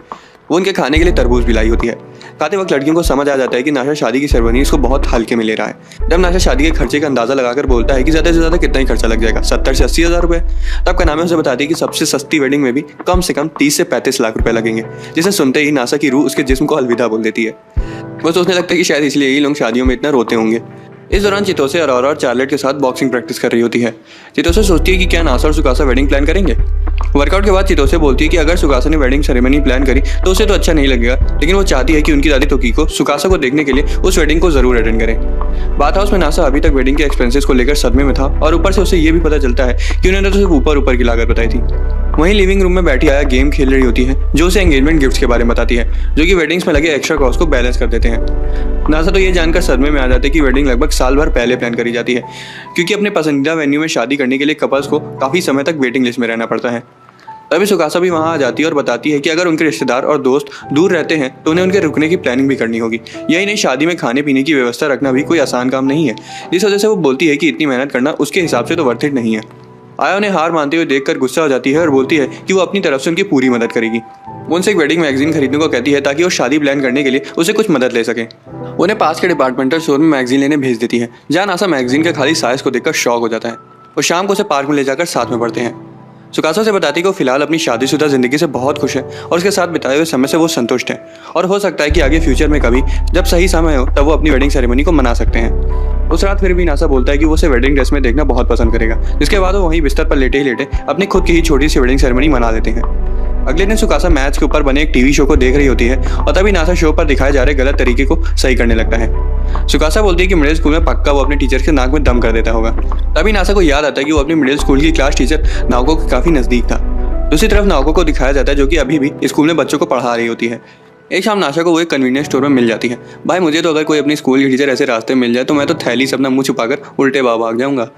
वो उनके खाने के लिए तरबूज भी लाई होती है। खाते वक्त लड़कियों को समझ आ जाता है कि नाशा शादी की सेरेमनी इसको बहुत हल्के में ले रहा है। जब नाशा शादी के खर्चे का अंदाजा लगाकर बोलता है कि ज़्यादा से ज़्यादा कितना ही खर्चा लग जाएगा, 70 से 80 हज़ार रुपये, तब कनामे उसे बताती है कि सबसे सस्ती वेडिंग में भी कम से कम 30 से 35 लाख रुपए लगेंगे, जिसे सुनते ही नासा की रूह उसके जिस्म को अलविदा बोल देती है। वो सोचने लगता है कि शायद इसलिए ही लोग शादियों में इतना रोते होंगे। इस दौरान चितोसे अरोरा और चार्लेट के साथ बॉक्सिंग प्रैक्टिस कर रही होती है। चितोसे सोचती है कि क्या नासा और सुकासा वेडिंग प्लान करेंगे। वर्कआउट के बाद चितोसे बोलती है कि अगर सुकासा ने वेडिंग सेरेमनी प्लान करी तो उसे तो अच्छा नहीं लगेगा, लेकिन वो चाहती है कि उनकी दादी तोकीको सुकासा को देखने के लिए उस वेडिंग को जरूर अटेंड करें। बात हाउस में नासा अभी तक वेडिंग के एक्सपेंसेस को लेकर सदमे में था और ऊपर से उसे ये भी पता चलता है कि उन्होंने तो सिर्फ ऊपर की लागत बताई थी। वहीं लिविंग रूम में बैठी आया गेम खेल रही होती है, जो उसे एंगेजमेंट गिफ्ट्स के बारे में बताती है, जो कि वेडिंग्स में लगे एक्स्ट्रा कॉस्ट को बैलेंस कर देते हैं। नासा तो ये जानकर सदमे में आ जाते हैं कि वेडिंग लगभग साल भर पहले प्लान करी जाती है, क्योंकि अपने पसंदीदा वेन्यू में शादी करने के लिए कपल्स को काफ़ी समय तक वेटिंग लिस्ट में रहना पड़ता है। तभी सुकासा भी वहाँ आ जाती है और बताती है कि अगर उनके रिश्तेदार और दोस्त दूर रहते हैं तो उन्हें उनके रुकने की प्लानिंग भी करनी होगी। यही नहीं, शादी में खाने पीने की व्यवस्था रखना भी कोई आसान काम नहीं है, जिस वजह से वो बोलती है कि इतनी मेहनत करना उसके हिसाब से तो वर्थ इट नहीं है। आया उन्हें हार मानते हुए देखकर गुस्सा हो जाती है और बोलती है कि वो अपनी तरफ से उनकी पूरी मदद करेगी। वो उनसे एक वेडिंग मैगजीन खरीदने को कहती है ताकि वो शादी प्लान करने के लिए उसे कुछ मदद ले सके। उन्हें पास के डिपार्टमेंटल स्टोर में मैगजीन लेने भेज देती है, जहाँ नासा मैगजीन के खाली साइज को देखकर शॉक हो जाता है। वो शाम को उसे पार्क में ले जाकर साथ में पढ़ते हैं। सुकासा से बताती है कि वो फिलहाल अपनी शादीशुदा जिंदगी से बहुत खुश है और उसके साथ बिताए हुए समय से वो संतुष्ट है, और हो सकता है कि आगे फ्यूचर में कभी जब सही समय हो तब वो अपनी वेडिंग सेरेमनी को मना सकते हैं। उस रात फिर भी नासा बोलता है कि वो उसे वेडिंग ड्रेस में देखना बहुत पसंद करेगा, जिसके बाद वो वहीं बिस्तर पर लेटे ही लेटे अपनी खुद की ही छोटी सी वेडिंग सेरेमनी मना लेते हैं। अगले दिन सुकासा मैथ्स के ऊपर बने एक टीवी शो को देख रही होती है और तभी नासा शो पर दिखाए जा रहे गलत तरीके को सही करने लगता है। सुकासा बोलती है कि मिडिल स्कूल में पक्का वो अपने टीचर के नाक में दम कर देता होगा। तभी नासा को याद आता है कि वो अपनी मिडिल स्कूल की क्लास टीचर नाओको के काफी नजदीक था। दूसरी तरफ नाओको को दिखाया जाता है जो कि अभी भी स्कूल में बच्चों को पढ़ा रही होती है। एक शाम नासा को वो एक कन्वीनियंस स्टोर में मिल जाती है। भाई मुझे तो अगर कोई अपनी स्कूल की टीचर ऐसे रास्ते में मिल जाए तो मैं तो थैली से अपना मुंह छुपाकर उल्टे भाग जाऊंगा।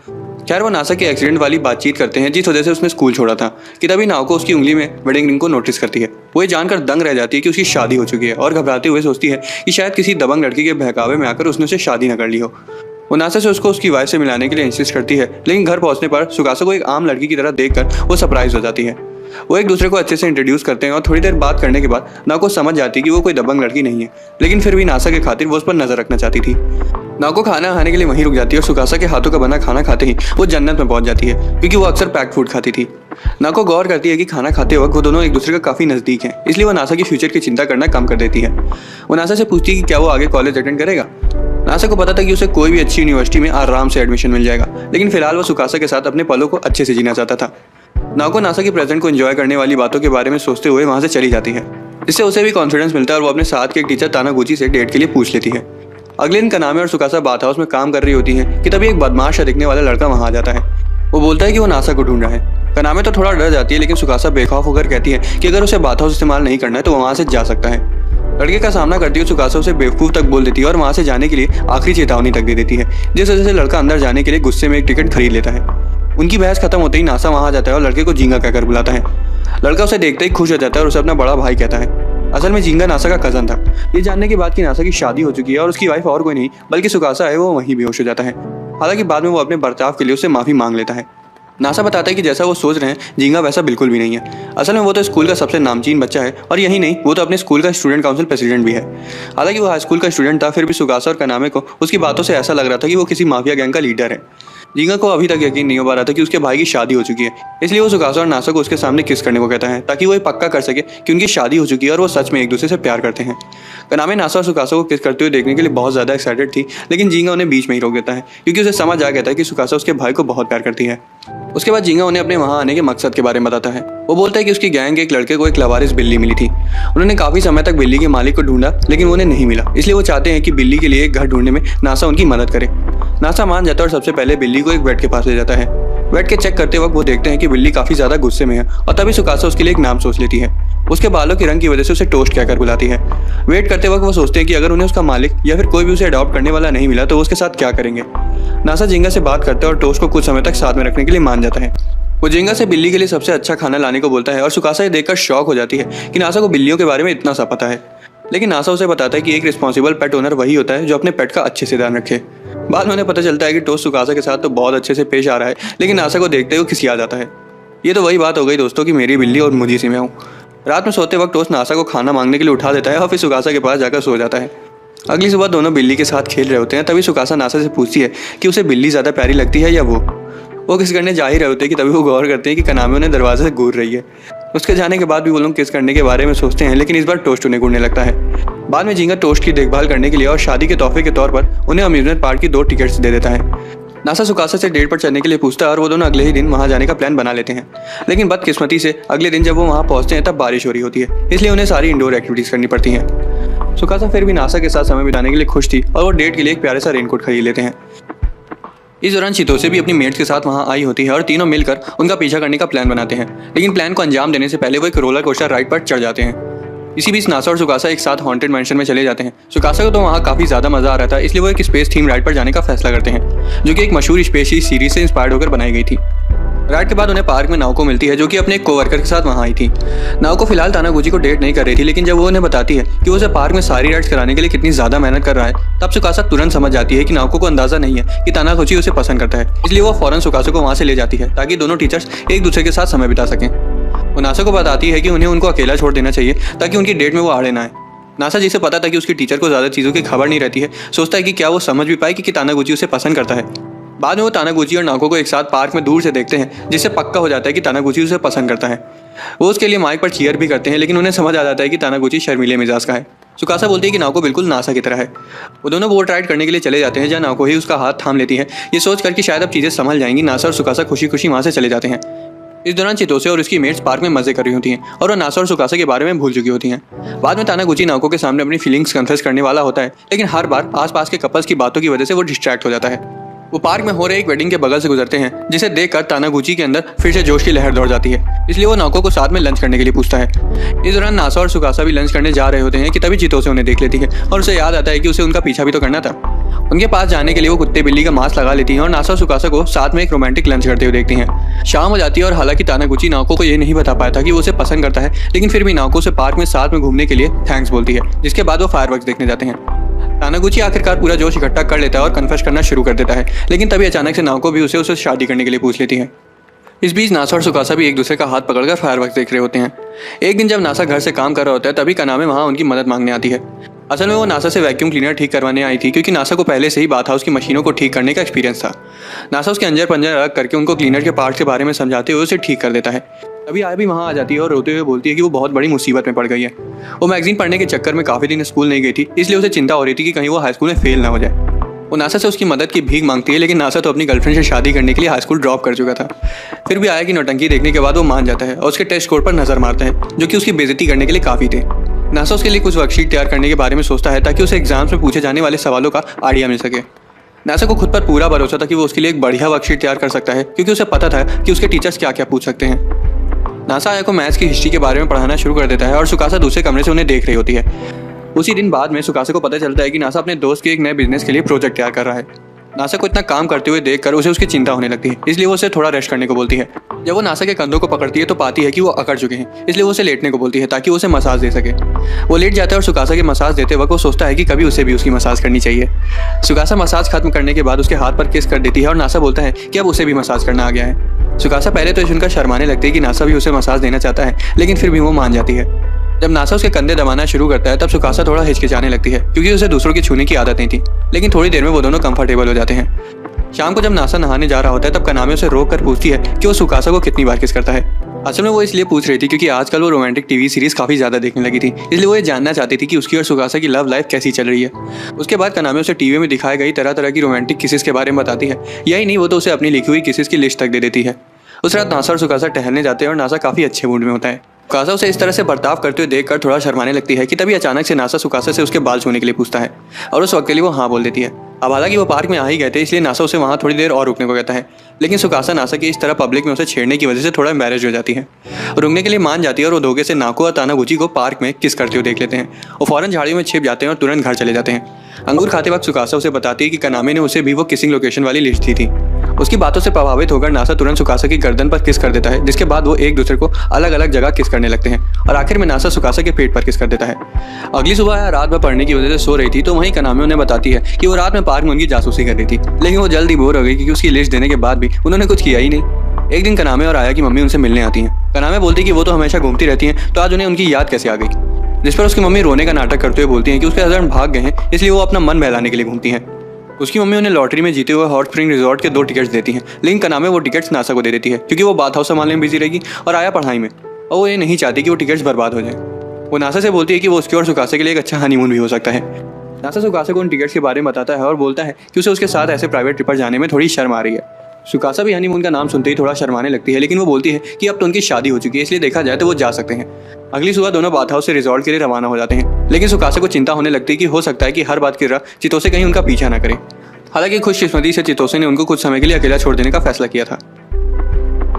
खैर वो नासा के एक्सीडेंट वाली बातचीत करते हैं जिस वजह से उसने स्कूल छोड़ा था कि तभी नाओको उसकी उंगली में वेडिंग रिंग को नोटिस करती है। वो ये जानकर दंग रह जाती है कि उसकी शादी हो चुकी है और घबराते हुए सोचती है कि शायद किसी दबंग लड़की के बहकावे में आकर उसने उसे शादी न कर ली हो। वो नासा से उसको उसकी वाइफ से मिलाने के लिए इंसिस्ट करती है, लेकिन घर पहुंचने पर सुकासा को एक आम लड़की की तरह देखकर वो सरप्राइज हो जाती है। वो एक दूसरे को अच्छे से इंट्रोड्यूस करते हैं और थोड़ी देर बात करने के बाद नाओको समझ जाती है कि वो कोई दबंग लड़की नहीं है, लेकिन फिर भी नासा के खातिर वो उस पर नजर रखना चाहती थी। नाओको खाना खाने के लिए वहीं रुक जाती है और सुकासा के हाथों का बना खाना खाते ही वो जन्नत में पहुंच जाती है क्योंकि वो अक्सर पैक्ड फूड खाती थी। नाओको गौर करती है कि खाना खाते वक्त वो दोनों एक दूसरे का काफी नजदीक हैं, इसलिए वो नासा की फ्यूचर की चिंता करना कम कर देती है। वो नासा से पूछती है कि क्या वो आगे कॉलेज अटेंड करेगा। नासा को पता था कि उसे कोई भी अच्छी यूनिवर्सिटी में आराम से एडमिशन मिल जाएगा, लेकिन फिलहाल वो सुकासा के साथ अपने पलों को अच्छे से जीना चाहता था। नाओको नासा की प्रेजेंट को एंजॉय करने वाली बातों के बारे में सोचते हुए वहां से चली जाती है। इससे उसे भी कॉन्फिडेंस मिलता है और वो अपने साथ के एक टीचर तानागुची से डेट के लिए पूछ लेती है। अगले दिन कनामे और सुकासा बाथ हाउस में काम कर रही होती है कि तभी एक बदमाश दिखने वाला लड़का वहां आ जाता है। वो बोलता है कि वो नासा को ढूंढ रहा है। कनामे तो थोड़ा डर जाती है, लेकिन सुकासा बेखौफ होकर कहती है कि अगर उसे बाथ हाउस इस्तेमाल नहीं करना है तो वो वहां से जा सकता है। लड़के का सामना करती हुई सुकासा उसे बेवकूफ तक बोल देती है और वहां से जाने के लिए आखिरी चेतावनी तक दे देती है, जिस वजह से लड़का अंदर जाने के लिए गुस्से में एक टिकट खरीद लेता है। उनकी बहस खत्म होते ही नासा वहां आ जाता है और लड़के को झींगा कहकर बुलाता है। लड़का उसे देखते ही खुश हो जाता है और उसे अपना बड़ा भाई कहता है। असल में झींगा नासा का कजन था। ये जानने के बाद कि नासा की शादी हो चुकी है और उसकी वाइफ और कोई नहीं बल्कि सुकासा है, वो वहीं बेहोश हो जाता है। हालांकि बाद में वो अपने बर्ताव के लिए उससे माफी मांग लेता है। नासा बताता है कि जैसा वो सोच रहे हैं झींगा वैसा बिल्कुल भी नहीं है। असल में वो तो स्कूल का सबसे नामचीन बच्चा है और यही नहीं, वो तो अपने स्कूल का स्टूडेंट काउंसिल प्रेसिडेंट भी है। हालांकि वो हाई स्कूल का स्टूडेंट था, फिर भी सुकासा और कनामे को उसकी बातों से ऐसा लग रहा था कि वो किसी माफिया गैंग का लीडर है। झींगा को अभी तक यकीन नहीं हो पा रहा था कि उसके भाई की शादी हो चुकी है, इसलिए वो सुकासा और नासा को उसके सामने किस करने को कहता है ताकि वो ये पक्का कर सके कि उनकी शादी हो चुकी है और वो सच में एक दूसरे से प्यार करते हैं। कनामे नासा और सुकासा को किस करते हुए देखने के लिए बहुत ज्यादा एक्साइटेड थी, लेकिन झींगा उन्हें बीच में ही रोक देता है क्योंकि उसे समझ आ गया था कि सुकासा उसके भाई को बहुत प्यार करती है। उसके बाद झींगा उन्हें अपने वहां आने के मकसद के बारे में बताता है। वो बोलता है कि उसकी गैंग के एक लड़के को एक लवारिस बिल्ली मिली थी। उन्होंने काफी समय तक बिल्ली के मालिक को ढूंढा, लेकिन वो उन्हें नहीं मिला, इसलिए वो चाहते हैं कि बिल्ली के लिए एक घर ढूंढने में नासा उनकी मदद करे। नासा मान जाता है और सबसे पहले बिल्ली को एक बेड के पास ले जाता है। बेड के चेक करते वक्त वो देखते हैं कि बिल्ली काफी ज्यादा गुस्से में है और तभी सुकासा उसके लिए एक नाम सोच लेती है। उसके बालों के रंग की वजह से उसे टोस्ट कहकर बुलाती है। वेट करते वक्त वो सोचते हैं कि अगर उन्हें उसका मालिक या फिर कोई भी उसे अडॉप्ट करने वाला नहीं मिला तो वो उसके साथ क्या करेंगे। नासा झींगा से बात करता है और टोस्ट को कुछ समय तक साथ में रखने के लिए मान जाता है। वो झींगा से बिल्ली के लिए सबसे अच्छा खाना लाने को बोलता है और सुकासा ये देखकर शॉक हो जाती है कि नासा को बिल्लियों के बारे में इतना सा पता है। लेकिन नासा उसे बताता है कि एक रिस्पॉन्सिबल पेट ओनर वही होता है जो अपने पेट का अच्छे से ध्यान रखे। बाद में उन्हें पता चलता है कि टोस्ट सुकासा के साथ तो बहुत अच्छे से पेश आ रहा है, लेकिन नासा को देखते हुए खिसिया जाता है। ये तो वही बात हो गई दोस्तों कि मेरी बिल्ली और मुझी सी मैं हूँ। रात में सोते वक्त टोस्ट नासा को खाना मांगने के लिए उठा देता है और फिर सुकासा के पास जाकर सो जाता है। अगली सुबह दोनों बिल्ली के साथ खेल रहे होते हैं, तभी सुकासा नासा से पूछती है कि उसे बिल्ली ज्यादा प्यारी लगती है या वो किस करने जा ही रहे होते हैं कि तभी वो गौर करते हैं कि कनामे उन्हें दरवाजे से घूर रही है। उसके जाने के बाद भी वो लोग किस करने के बारे में सोचते हैं, लेकिन इस बार टोस्ट उन्हें घूरने लगता है। बाद में झींगा टोस्ट की देखभाल करने के लिए और शादी के तोहफे के तौर पर उन्हें अम्यूजमेंट पार्क की 2 टिकट्स दे देता है। नासा सुकासा से डेट पर चलने के लिए पूछता है और वो दोनों अगले ही दिन वहां जाने का प्लान बना लेते हैं। लेकिन बदकिस्मती से अगले दिन जब वो वहां पहुंचते हैं तब बारिश हो रही होती है, इसलिए उन्हें सारी इंडोर एक्टिविटीज करनी पड़ती हैं। सुकासा फिर भी नासा के साथ समय बिताने के लिए खुश थी और वो डेट के लिए एक प्यारे सा रेनकोट खरीद लेते हैं। इस दौरान चितोसे भी अपनी मेट्स के साथ वहां आई होती है और तीनों मिलकर उनका पीछा करने का प्लान बनाते हैं, लेकिन प्लान को अंजाम देने से पहले वो एक रोलर कोस्टर राइड पर चढ़ जाते हैं। इसी बीच नासा और सुकासा एक साथ हॉन्टेड मैंशन में चले जाते हैं। सुकासा को तो वहाँ काफी ज्यादा मजा आ रहा था, इसलिए वो एक स्पेस थीम राइड पर जाने का फैसला करते हैं, जो कि एक मशहूर स्पेस सीरीज से इंस्पायर्ड होकर बनाई गई थी। राइड के बाद उन्हें पार्क में नाओको मिलती है, जो कि अपने एक कोवर्कर के साथ वहां आई थी। नाओको फिलहाल तानागुची को डेट नहीं कर रही थी, लेकिन जब वो उन्हें बताती है कि वो उसे पार्क में सारी राइड्स कराने के लिए कितनी ज्यादा मेहनत कर रहा है, तब सुकासा तुरंत समझ जाती है कि नाओको को अंदाजा नहीं है कि तानागुची उसे पसंद करता है, इसलिए वो फौरन सुकासा को वहां से ले जाती है ताकि दोनों टीचर्स एक दूसरे के साथ समय बिता सकें। वो नासा को बताती है कि उन्हें उनको अकेला छोड़ देना चाहिए ताकि उनकी डेट में वो आड़े ना आए। नासा जिसे पता था कि उसकी टीचर को ज्यादा चीजों की खबर नहीं रहती है, सोचता है कि क्या वो समझ भी पाए कि तानागुची उसे पसंद करता है। बाद में वो तानागुची और नाओको को एक साथ पार्क में दूर से देखते हैं, जिससे पक्का हो जाता है कि तानागुची उसे पसंद करता है। वो उसके लिए माइक पर चीयर भी करते हैं, लेकिन उन्हें समझ आ जाता है कि तानागुची शर्मीले मिजाज का है। सुकासा बोलती है कि नाओको बिल्कुल नासा की तरह है। वो दोनों बोट राइड करने के लिए चले जाते हैं, जहाँ नाओको ही उसका हाथ थाम लेती है, ये सोच कर कि शायद अब चीजें संभल जाएंगी। नासा और सुकासा खुशी खुशी वहां से चले जाते हैं। इस दौरान चितोसे और उसकी मेट्स पार्क में मजे कर रही होती हैं और वो नासा और सुकासा के बारे में भूल चुकी होती हैं। बाद में तानागुची नाओको के सामने अपनी फीलिंग्स कन्फेस करने वाला होता है, लेकिन हर बार आसपास के कपल्स की बातों की वजह से वो डिस्ट्रैक्ट हो जाता है। वो पार्क में हो रहे एक वेडिंग के बगल से गुजरते हैं, जिसे देखकर तानागुची के अंदर फिर से जोश की लहर दौड़ जाती है। इसलिए वो नाओको को साथ में लंच करने के लिए पूछता है। इस दौरान नासा और सुकासा भी लंच करने जा रहे होते हैं कि तभी चितोसे उन्हें देख लेती है और उसे याद आता है कि उसे उनका पीछा भी तो करना था। उनके पास जाने के लिए वो कुत्ते बिल्ली का मास्क लगा लेती हैं और नासा और सुकासा को साथ में एक रोमांटिक लंच करते हुए देखती हैं। शाम हो जाती है और हालांकि तानागुची नाओको को ये नहीं बता पाया था कि वो उसे पसंद करता है, लेकिन फिर भी नाओको से पार्क में साथ में घूमने के लिए थैंक्स बोलती है, जिसके बाद वो फायरवर्क्स देखने जाते हैं। तानागुची आखिरकार पूरा जोश इकट्ठा कर लेता है और कन्फेस करना शुरू कर देता है, लेकिन तभी अचानक से नाओको भी उसे शादी करने के लिए पूछ लेती है। इस बीच नासा और सुकासा भी एक दूसरे का हाथ पकड़कर फायरवर्क्स देख रहे होते हैं। एक दिन जब नासा घर से काम कर रहा होता है, तभी कनामे वहाँ उनकी मदद मांगने आती है। असल में वो नासा से वैक्यूम क्लीनर ठीक करवाने आई थी, क्योंकि नासा को पहले से ही बाथ हाउस की मशीनों को ठीक करने का एक्सपीरियंस था। नासा उसके अंजर पंजर अलग करके उनको क्लीनर के पार्ट्स के बारे में समझाते हुए उसे ठीक कर देता है। तभी आया भी वहाँ आ जाती है और रोते हुए बोलती है कि वो बहुत बड़ी मुसीबत में पड़ गई है। वो मैगजीन पढ़ने के चक्कर में काफ़ी दिन स्कूल नहीं गई थी, इसलिए उसे चिंता हो रही थी कि कहीं वो हाई स्कूल में फेल ना हो जाए। वो नासा से उसकी मदद की भीख मांगती है, लेकिन नासा तो अपनी गर्लफ्रेंड से शादी करने के लिए हाई स्कूल ड्रॉप कर चुका था। फिर भी आया कि नौटंकी देखने के बाद वो मान जाता है और उसके टेस्ट स्कोर पर नजर मारता है, जो कि उसकी बेइज्जती करने के लिए काफ़ी थे। नासा उसके लिए कुछ वर्कशीट तैयार करने के बारे में सोचता है, ताकि उसे एग्जाम्स में पूछे जाने वाले सवालों का आइडिया मिल सके। नासा को खुद पर पूरा भरोसा था कि वो उसके लिए एक बढ़िया वर्कशीट तैयार कर सकता है, क्योंकि उसे पता था कि उसके टीचर्स क्या क्या पूछ सकते हैं। नासा आया को मैथ्स की हिस्ट्री के बारे में पढ़ाना शुरू कर देता है और सुकासा दूसरे कमरे से उन्हें देख रही होती है। उसी दिन बाद में सुकासा को पता चलता है कि नासा अपने दोस्त के एक नए बिजनेस के लिए प्रोजेक्ट तैयार कर रहा है। नासा को इतना काम करते हुए देखकर उसे उसकी चिंता होने लगती है, इसलिए वो उसे थोड़ा रेस्ट करने को बोलती है। जब वो नासा के कंधों को पकड़ती है तो पाती है कि वो अकड़ चुके हैं, इसलिए वो उसे लेटने को बोलती है ताकि वो उसे मसाज दे सके। वो लेट जाता है और सुकासा के मसाज देते वक्त वो सोचता है कि कभी उसे भी उसकी मसाज करनी चाहिए। सुकासा मसाज खत्म करने के बाद उसके हाथ पर किस कर देती है और नासा बोलता है कि अब उसे भी मसाज करना आ गया है। सुकासा पहले तो इस सुनकर शर्माने लगती है कि नासा भी उसे मसाज देना चाहता है, लेकिन फिर भी वो मान जाती है। जब नासा उसके कंधे दबाना शुरू करता है, तब सुकासा थोड़ा हिचकिचाने लगती है, क्योंकि उसे दूसरों की छूने की आदत नहीं थी। लेकिन थोड़ी देर में वो दोनों कंफर्टेबल हो जाते हैं। शाम को जब नासा नहाने जा रहा होता है, तब कनामे उसे रोक कर पूछती है कि वो सुकासा को कितनी बार किस करता है। असल में वो इसलिए पूछ रही थी क्योंकि आजकल वो रोमांटिक टीवी सीरीज काफी ज्यादा देखने लगी थी, इसलिए वो ये जानना चाहती थी कि उसकी और सुकासा की लव लाइफ कैसी चल रही है। उसके बाद कनामे उसे टीवी में दिखाई गई तरह तरह की रोमांटिक किसेस के बारे में बताती है। यही नहीं, वो तो उसे अपनी लिखी हुई किसेस की लिस्ट तक दे देती है। उस रात नासा और सुकासा टहलने जाते हैं और नासा काफी अच्छे मूड में होता है। सुकासा उसे इस तरह से बर्ताव करते हुए देखकर थोड़ा शर्माने लगती है कि तभी अचानक से नासा सुकासा से उसके बाल छूने के लिए पूछता है और उस वक्त के लिए वो हाँ बोल देती है। अब हालांकि वो पार्क में आ ही गए थे, इसलिए नासा उसे वहाँ थोड़ी देर और रुकने को कहता है, लेकिन सुकासा नासा की इस तरह पब्लिक में उसे छेड़ने की वजह से थोड़ा एम्बैरेस्ड हो जाती है। रुकने के लिए मान जाती है और वो धोखे से नाको और तानागुची को पार्क में किस करते हुए देख लेते हैं। वो फौरन झाड़ियों में छिप जाते हैं और तुरंत घर चले जाते हैं। अंगूर खाते वक्त सुकासा उसे बताती है कि कनामे ने उसे भी वो किसिंग लोकेशन वाली लिस्ट दी थी। उसकी बातों से प्रभावित होकर नासा तुरंत सुकासा की गर्दन पर किस कर देता है, जिसके बाद वो एक दूसरे को अलग अलग जगह किस करने लगते हैं और आखिर में नासा सुकासा के पेट पर किस कर देता है। अगली सुबह रात भर पढ़ने की वजह से सो रही थी, तो वहीं कनामे उन्हें बताती है कि वो रात में पार्क में उनकी जासूसी कर रही थी, लेकिन वो जल्दी बोर हो गई क्योंकि उसकी लिस्ट देने के बाद भी उन्होंने कुछ किया ही नहीं। एक दिन कनामे और आया की मम्मी उनसे मिलने आती हैं। कनामे बोलती कि वो तो हमेशा घूमती रहती हैं, तो आज उन्हें उनकी याद कैसे आ गई, जिस पर उसकी मम्मी रोने का नाटक करते हुए बोलती हैं कि उसके हस्बैंड भाग गए हैं, इसलिए वो अपना मन बहलाने के लिए घूमती हैं। उसकी मम्मी उन्हें लॉटरी में जीते हुए हॉट स्प्रिंग रिजॉर्ट के 2 टिकट्स देती हैं, लेकिन कनामे वो टिकट्स नासा को दे देती है क्योंकि वो बाथ हाउस संभालने में बिजी रहेगी और आया पढ़ाई में, और वो ये नहीं चाहती कि वो टिकट्स बर्बाद हो जाए। वो नासा से बोलती है कि वो उसके और सुकासे के लिए एक अच्छा हनीमून भी हो सकता है। नासा सुकासे को उन टिकट्स के बारे में बताता है और बोलता है कि उसे उसके साथ ऐसे प्राइवेट ट्रिप पर जाने में थोड़ी शर्म आ रही है। सुकासा भी हनीमून का नाम सुनते ही थोड़ा शर्माने लगती है, लेकिन वो बोलती है कि अब तो उनकी शादी हो चुकी है, इसलिए देखा जाए तो वो जा सकते हैं। अगली सुबह दोनों बाथ हाउस से रिजॉर्ट के लिए रवाना हो जाते हैं, लेकिन सुकासे को चिंता होने लगती है कि हो सकता है कि हर बात की तरह चितोसे कहीं उनका पीछा ना करे। हालांकि खुशकिस्मती से चितोसे ने उनको कुछ समय के लिए अकेला छोड़ देने का फैसला किया था।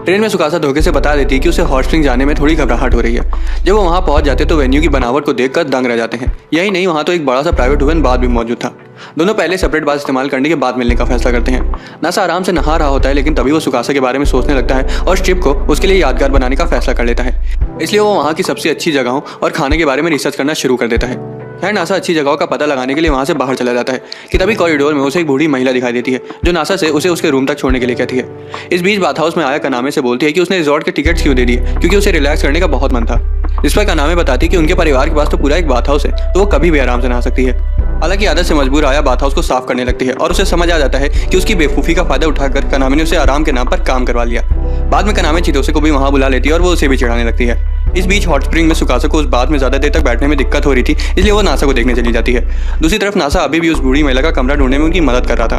ट्रेन में सुकासा धोखे से बता देती है कि उसे हॉट स्प्रिंग जाने में थोड़ी घबराहट हो रही है। जब वो वहाँ पहुँच जाते तो वेन्यू की बनावट को देखकर दंग रह जाते हैं। यही नहीं, वहाँ तो एक बड़ा सा प्राइवेट वैन बार भी मौजूद था। दोनों पहले सेपरेट बार इस्तेमाल करने के बाद मिलने का फैसला करते हैं। नासा आराम से नहा रहा होता है, लेकिन तभी वो सुकासा के बारे में सोचने लगता है और ट्रिप को उसके लिए यादगार बनाने का फैसला कर लेता है। इसलिए वो वहाँ की सबसे अच्छी जगहों और खाने के बारे में रिसर्च करना शुरू कर देता है। खैर, नासा अच्छी जगहों का पता लगाने के लिए वहाँ से बाहर चला जाता है कि तभी कॉरिडोर में उसे एक बूढ़ी महिला दिखाई देती है, जो नासा से उसे उसके रूम तक छोड़ने के लिए कहती है। इस बीच बाथ हाउस में आया कनामे से बोलती है कि उसने रिजॉर्ट के टिकट्स क्यों दे दिए, क्योंकि उसे रिलैक्स करने का बहुत मन था। इस पर कनामे बताती है कि उनके परिवार के पास तो पूरा एक बाथ हाउस है, तो वो कभी भी आराम से नहा सकती है। हालांकि आदत से मजबूर आया बाथ हाउस को साफ करने लगती है और उसे समझ आ जाता है कि उसकी बेवकूफ़ी का फायदा उठाकर कनामे ने उसे आराम के नाम पर काम करवा लिया। बाद में कनामे चितोसे को भी वहाँ बुला लेती है और वो उसे भी चिढ़ाने लगती है। इस बीच हॉट स्प्रिंग में सुकासा को उस बात में ज़्यादा देर तक बैठने में दिक्कत हो रही थी, इसलिए वो नासा को देखने चली जाती है। दूसरी तरफ नासा अभी भी उस बूढ़ी महिला का कमरा ढूंढने में उनकी मदद कर रहा था।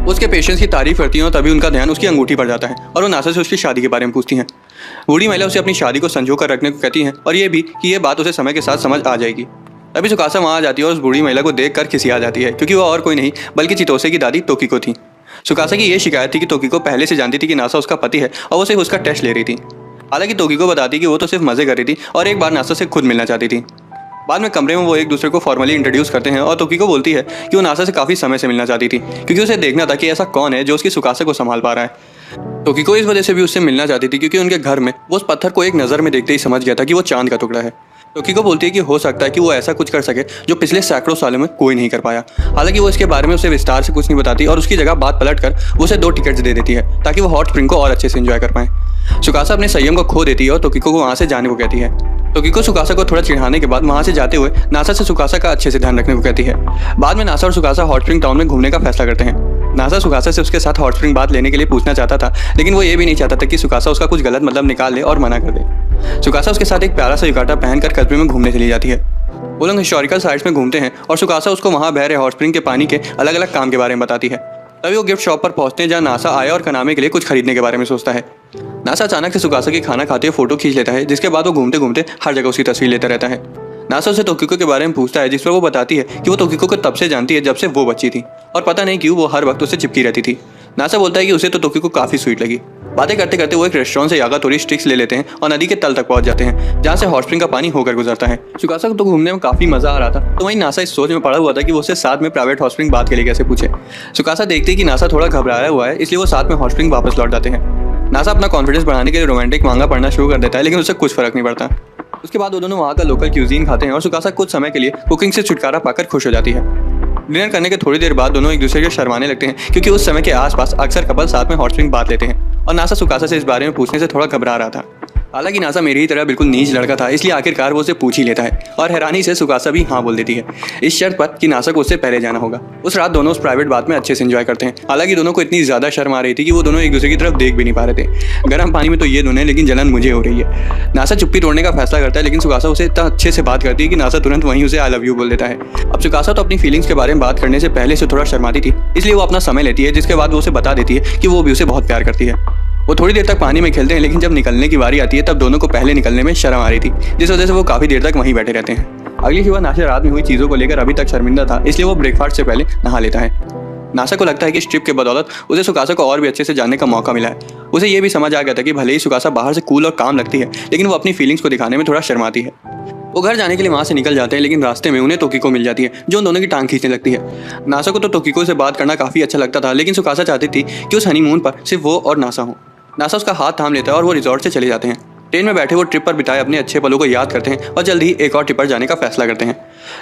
उसके पेशेंस की तारीफ करती हैं और तभी उनका ध्यान उसकी अंगूठी पर जाता है और वो नासा से उसकी शादी के बारे में पूछती हैं। बूढ़ी महिला उसे अपनी शादी को संजो कर रखने को कहती है और ये भी कि ये बात उसे समय के साथ समझ आ जाएगी। तभी सुकासा वहाँ आ जाती है और उस बूढ़ी महिला को देख कर खिसिया जाती है, क्योंकि वो और कोई नहीं बल्कि चितोसे की दादी तोकिको थी। सुकासा की ये शिकायत थी कि तोकिको पहले से जानती थी कि नासा उसका पति है और वो सिर्फ उसका टेस्ट ले रही थी। हालांकि तोकिको बताती कि वो तो सिर्फ मजे कर रही थी और एक बार नासा से खुद मिलना चाहती थी। बाद में कमरे में वो एक दूसरे को फॉर्मली इंट्रोड्यूस करते हैं और तोकिको बोलती है कि वो नासा से काफ़ी समय से मिलना चाहती थी, क्योंकि उसे देखना था कि ऐसा कौन है जो उसकी सुकासा को संभाल पा रहा है। तोकिको इस वजह से भी उससे मिलना चाहती थी क्योंकि उनके घर में वो उस पत्थर को एक नज़र में देखते ही समझ गया था कि वो चांद का टुकड़ा है। तोकिको बोलती है कि हो सकता है कि वो ऐसा कुछ कर सके जो पिछले सैकड़ों सालों में कोई नहीं कर पाया। हालांकि वो इसके बारे में उसे विस्तार से कुछ नहीं बताती और उसकी जगह बात पलट कर वो उसे 2 टिकट्स दे देती है ताकि वो हॉट स्प्रिंग को और अच्छे से एंजॉय कर पाए। सुकासा अपने संयम को खो देती है और तोकिको को वहाँ से जाने को कहती है। तोकिको सुकासा को थोड़ा चिढ़ाने के बाद वहाँ से जाते हुए नासा से सुकासा का अच्छे से ध्यान रखने को कहती है। बाद में नासा और सुकासा हॉट स्प्रिंग टाउन में घूमने का फैसला करते हैं। नासा सुकासा से उसके साथ हॉट स्प्रिंग बात लेने के लिए पूछना चाहता था, लेकिन वो ये भी नहीं चाहता था कि सुकासा उसका कुछ गलत मतलब निकाल ले और मना कर दे। सुकासा उसके साथ एक प्यारा सा युकाटा पहनकर कस्बे में घूमने चली जाती है। वो लोग हिस्टोरिकल साइट्स में घूमते हैं और सुकासा उसको वहाँ बह रहे हॉट स्प्रिंग के पानी के अलग अलग काम के बारे में बताती है। तभी वो गिफ्ट शॉप पर पहुंचते हैं जहाँ नासा आया और कनामे के लिए कुछ खरीदने के बारे में सोचता है। नासा अचानक से सुकासा की खाना खाते हुए फोटो खींच लेता है, जिसके बाद वो घूमते घूमते हर जगह उसकी तस्वीर लेता रहता है। नासा उसे तोकिको के बारे में पूछता है, जिस पर वो बताती है कि वो तोकिको को तब से जानती है जब से वो बच्ची थी और पता नहीं क्यों वो हर वक्त उससे चिपकी रहती थी। नासा बोलता है कि उसे तो तोकिको काफ़ी स्वीट लगी। बातें करते करते वो एक रेस्टोरेंट से यागातोरी स्टिक्स ले लेते हैं और नदी के तल तक पहुंच जाते हैं, जहाँ से हॉट स्प्रिंग का पानी होकर गुजरता है। सुकासा को तो घूमने में काफ़ी मजा आ रहा था, तो वहीं नासा इस सोच में पड़ा हुआ था कि वो उससे साथ में प्राइवेट हॉट स्प्रिंग बात के लिए कैसे पूछे। सुकासा देखते ही कि नासा थोड़ा घबराया हुआ है, इसलिए वो साथ में हॉट स्प्रिंग वापस लौट जाते हैं। नासा अपना कॉन्फिडेंस बढ़ाने के लिए रोमांटिक मांगा पढ़ना शुरू कर देता है, लेकिन उससे कुछ फर्क नहीं पड़ता। उसके बाद वो दोनों वहाँ का लोकल क्यूजीन खाते हैं और सुकासा कुछ समय के लिए कुकिंग से छुटकारा पाकर खुश हो जाती है। डिनर करने के थोड़ी देर बाद दोनों एक दूसरे को शर्माने लगते हैं, क्योंकि उस समय के आसपास अक्सर कपल साथ में हॉट स्प्रिंग बात लेते हैं और नासा सुकासा से इस बारे में पूछने से थोड़ा घबरा रहा था। हालांकि नासा मेरी ही तरह बिल्कुल नीच लड़का था, इसलिए आखिरकार वो उसे पूछ ही लेता है और हैरानी से सुकासा भी हाँ बोल देती है, इस शर्त पर कि नासा को उससे पहले जाना होगा। उस रात दोनों उस प्राइवेट बात में अच्छे से एंजॉय करते हैं। हालांकि दोनों को इतनी ज़्यादा शर्म आ रही थी कि वो दोनों एक दूसरे की तरफ देख भी नहीं पा रहे थे। गर्म पानी में तो ये दोनों, लेकिन जलन मुझे हो रही है। नासा चुप्पी तोड़ने का फैसला करता है, लेकिन सुकासा उसे इतना अच्छे से बात करती है कि नासा तुरंत वहीं उसे आई लव यू बोल देता है। अब सुकासा तो अपनी फीलिंग्स के बारे में बात करने से पहले से थोड़ा शर्माती थी, इसलिए वो अपना समय लेती है, जिसके बाद वो उसे बता देती है कि वो भी उसे बहुत प्यार करती है। वो थोड़ी देर तक पानी में खेलते हैं, लेकिन जब निकलने की बारी आती है तब दोनों को पहले निकलने में शर्म आ रही थी, जिस वजह से वो काफ़ी देर तक वहीं बैठे रहते हैं। अगली सुबह नासा रात में हुई चीज़ों को लेकर अभी तक शर्मिंदा था, इसलिए वो ब्रेकफास्ट से पहले नहा लेता है। नासा को लगता है कि इस ट्रिप के बदौलत उसे सुकासा को और भी अच्छे से जानने का मौका मिला है। उसे ये भी समझ आ गया था कि भले ही सुकासा बाहर से कूल और काम लगती है, लेकिन वो अपनी फीलिंग्स को दिखाने में थोड़ा शर्माती है। वो घर जाने के लिए वहाँ से निकल जाते हैं, लेकिन रास्ते में उन्हें तोकिको मिल जाती है, जो उन दोनों की टांग खींचने लगती है। नासा को तो तोकिको से बात करना काफ़ी अच्छा लगता था, लेकिन सुकासा चाहती थी कि उस हनीमून पर सिर्फ वो और नासा हो। नासा उसका हाथ थाम लेता है और वो रिजॉर्ट से चले जाते हैं। ट्रेन में बैठे वो ट्रिप पर बिताए अपने अच्छे पलों को याद करते हैं और जल्द ही एक और ट्रिप पर जाने का फैसला करते हैं।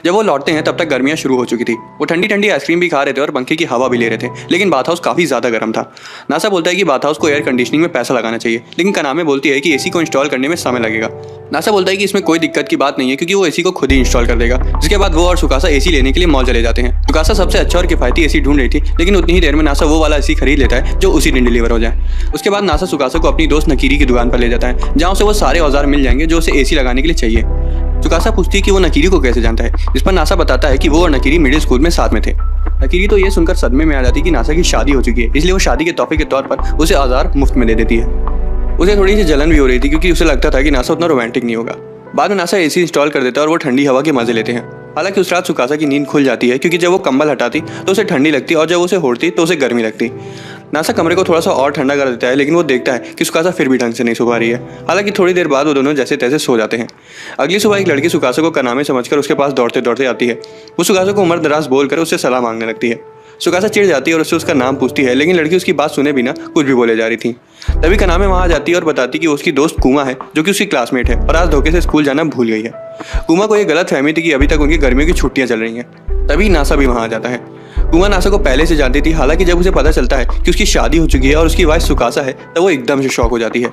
जब वो लौटते हैं तब तक गर्मियाँ शुरू हो चुकी थी। वो ठंडी ठंडी आइसक्रीम भी खा रहे थे और पंखे की हवा भी ले रहे थे, लेकिन बाथ हाउस काफ़ी ज़्यादा गर्म था। नासा बोलता है कि बाथ हाउस को एयर कंडीशनिंग में पैसा लगाना चाहिए, लेकिन कनामे बोलती है कि एसी को इंस्टॉल करने में समय लगेगा। नासा बोलता है कि इसमें कोई दिक्कत की बात नहीं है, क्योंकि वो एसी को खुद ही इंस्टॉल कर देगा। जिसके बाद वो और सुकासा एसी लेने के लिए मॉल चले जाते हैं। सुकासा सबसे अच्छा और किफायती एसी ढूंढ रही थी, लेकिन उतनी ही देर में नासा वो वाला एसी खरीद लेता है जो उसी दिन डिलीवर हो जाए। उसके बाद नासा सुकासा को अपनी दोस्त नकीरी की दुकान पर ले जाता है, जहाँ उसे वो सारे औजार मिल जाएंगे जो उसे एसी लगाने के लिए चाहिए। सुकासा पूछती है कि वो नकीरी को कैसे जानता है, जिस पर नासा बताता है कि वो और नकीरी मिडिल स्कूल में साथ में थे। नकीरी तो ये सुनकर सदमे में आ जाती है कि नासा की शादी हो चुकी है, इसलिए वो शादी के तोहफे के तौर पर उसे औजार मुफ्त में दे देती है। उसे थोड़ी सी जलन भी हो रही थी, क्योंकि उसे लगता था कि नासा उतना रोमांटिक नहीं होगा। बाद में नासा एसी इंस्टॉल कर देता है और वो ठंडी हवा के मजे लेते हैं। हालांकि उस रात सुकासा की नींद खुल जाती है, क्योंकि जब वो कंबल हटाती तो उसे ठंडी लगती और जब उसे ओढ़ती तो उसे गर्मी लगती। नासा कमरे को थोड़ा सा और ठंडा कर देता है, लेकिन वो देखता है कि सुकासा फिर भी ढंग से नहीं सो पा रही है। हालांकि थोड़ी देर बाद वो दोनों जैसे तैसे सो जाते हैं। अगली सुबह एक लड़की सुकासा को कनामे समझकर उसके पास दौड़ते दौड़ते आती है। वो सुकासा को उम्र दराज बोलकर उससे सलाह मांगने लगती है। सुकासा चिढ़ जाती है और उससे उसका नाम पूछती है, लेकिन लड़की उसकी बात सुने बिना कुछ भी बोले जा रही थी। तभी कनामे वहाँ आ जाती है और बताती कि उसकी दोस्त कुमा है, जो कि उसकी क्लासमेट है और आज धोखे से स्कूल जाना भूल गई है। कुमा को ये गलत फहमी थी कि अभी तक उनकी गर्मियों की छुट्टियां चल रही हैं। तभी नासा भी वहाँ आ जाता है। कुमा नासा को पहले से जानती थी, हालांकि जब उसे पता चलता है कि उसकी शादी हो चुकी है और उसकी वाइफ सुकासा है, तब वो एकदम से शॉक हो जाती है।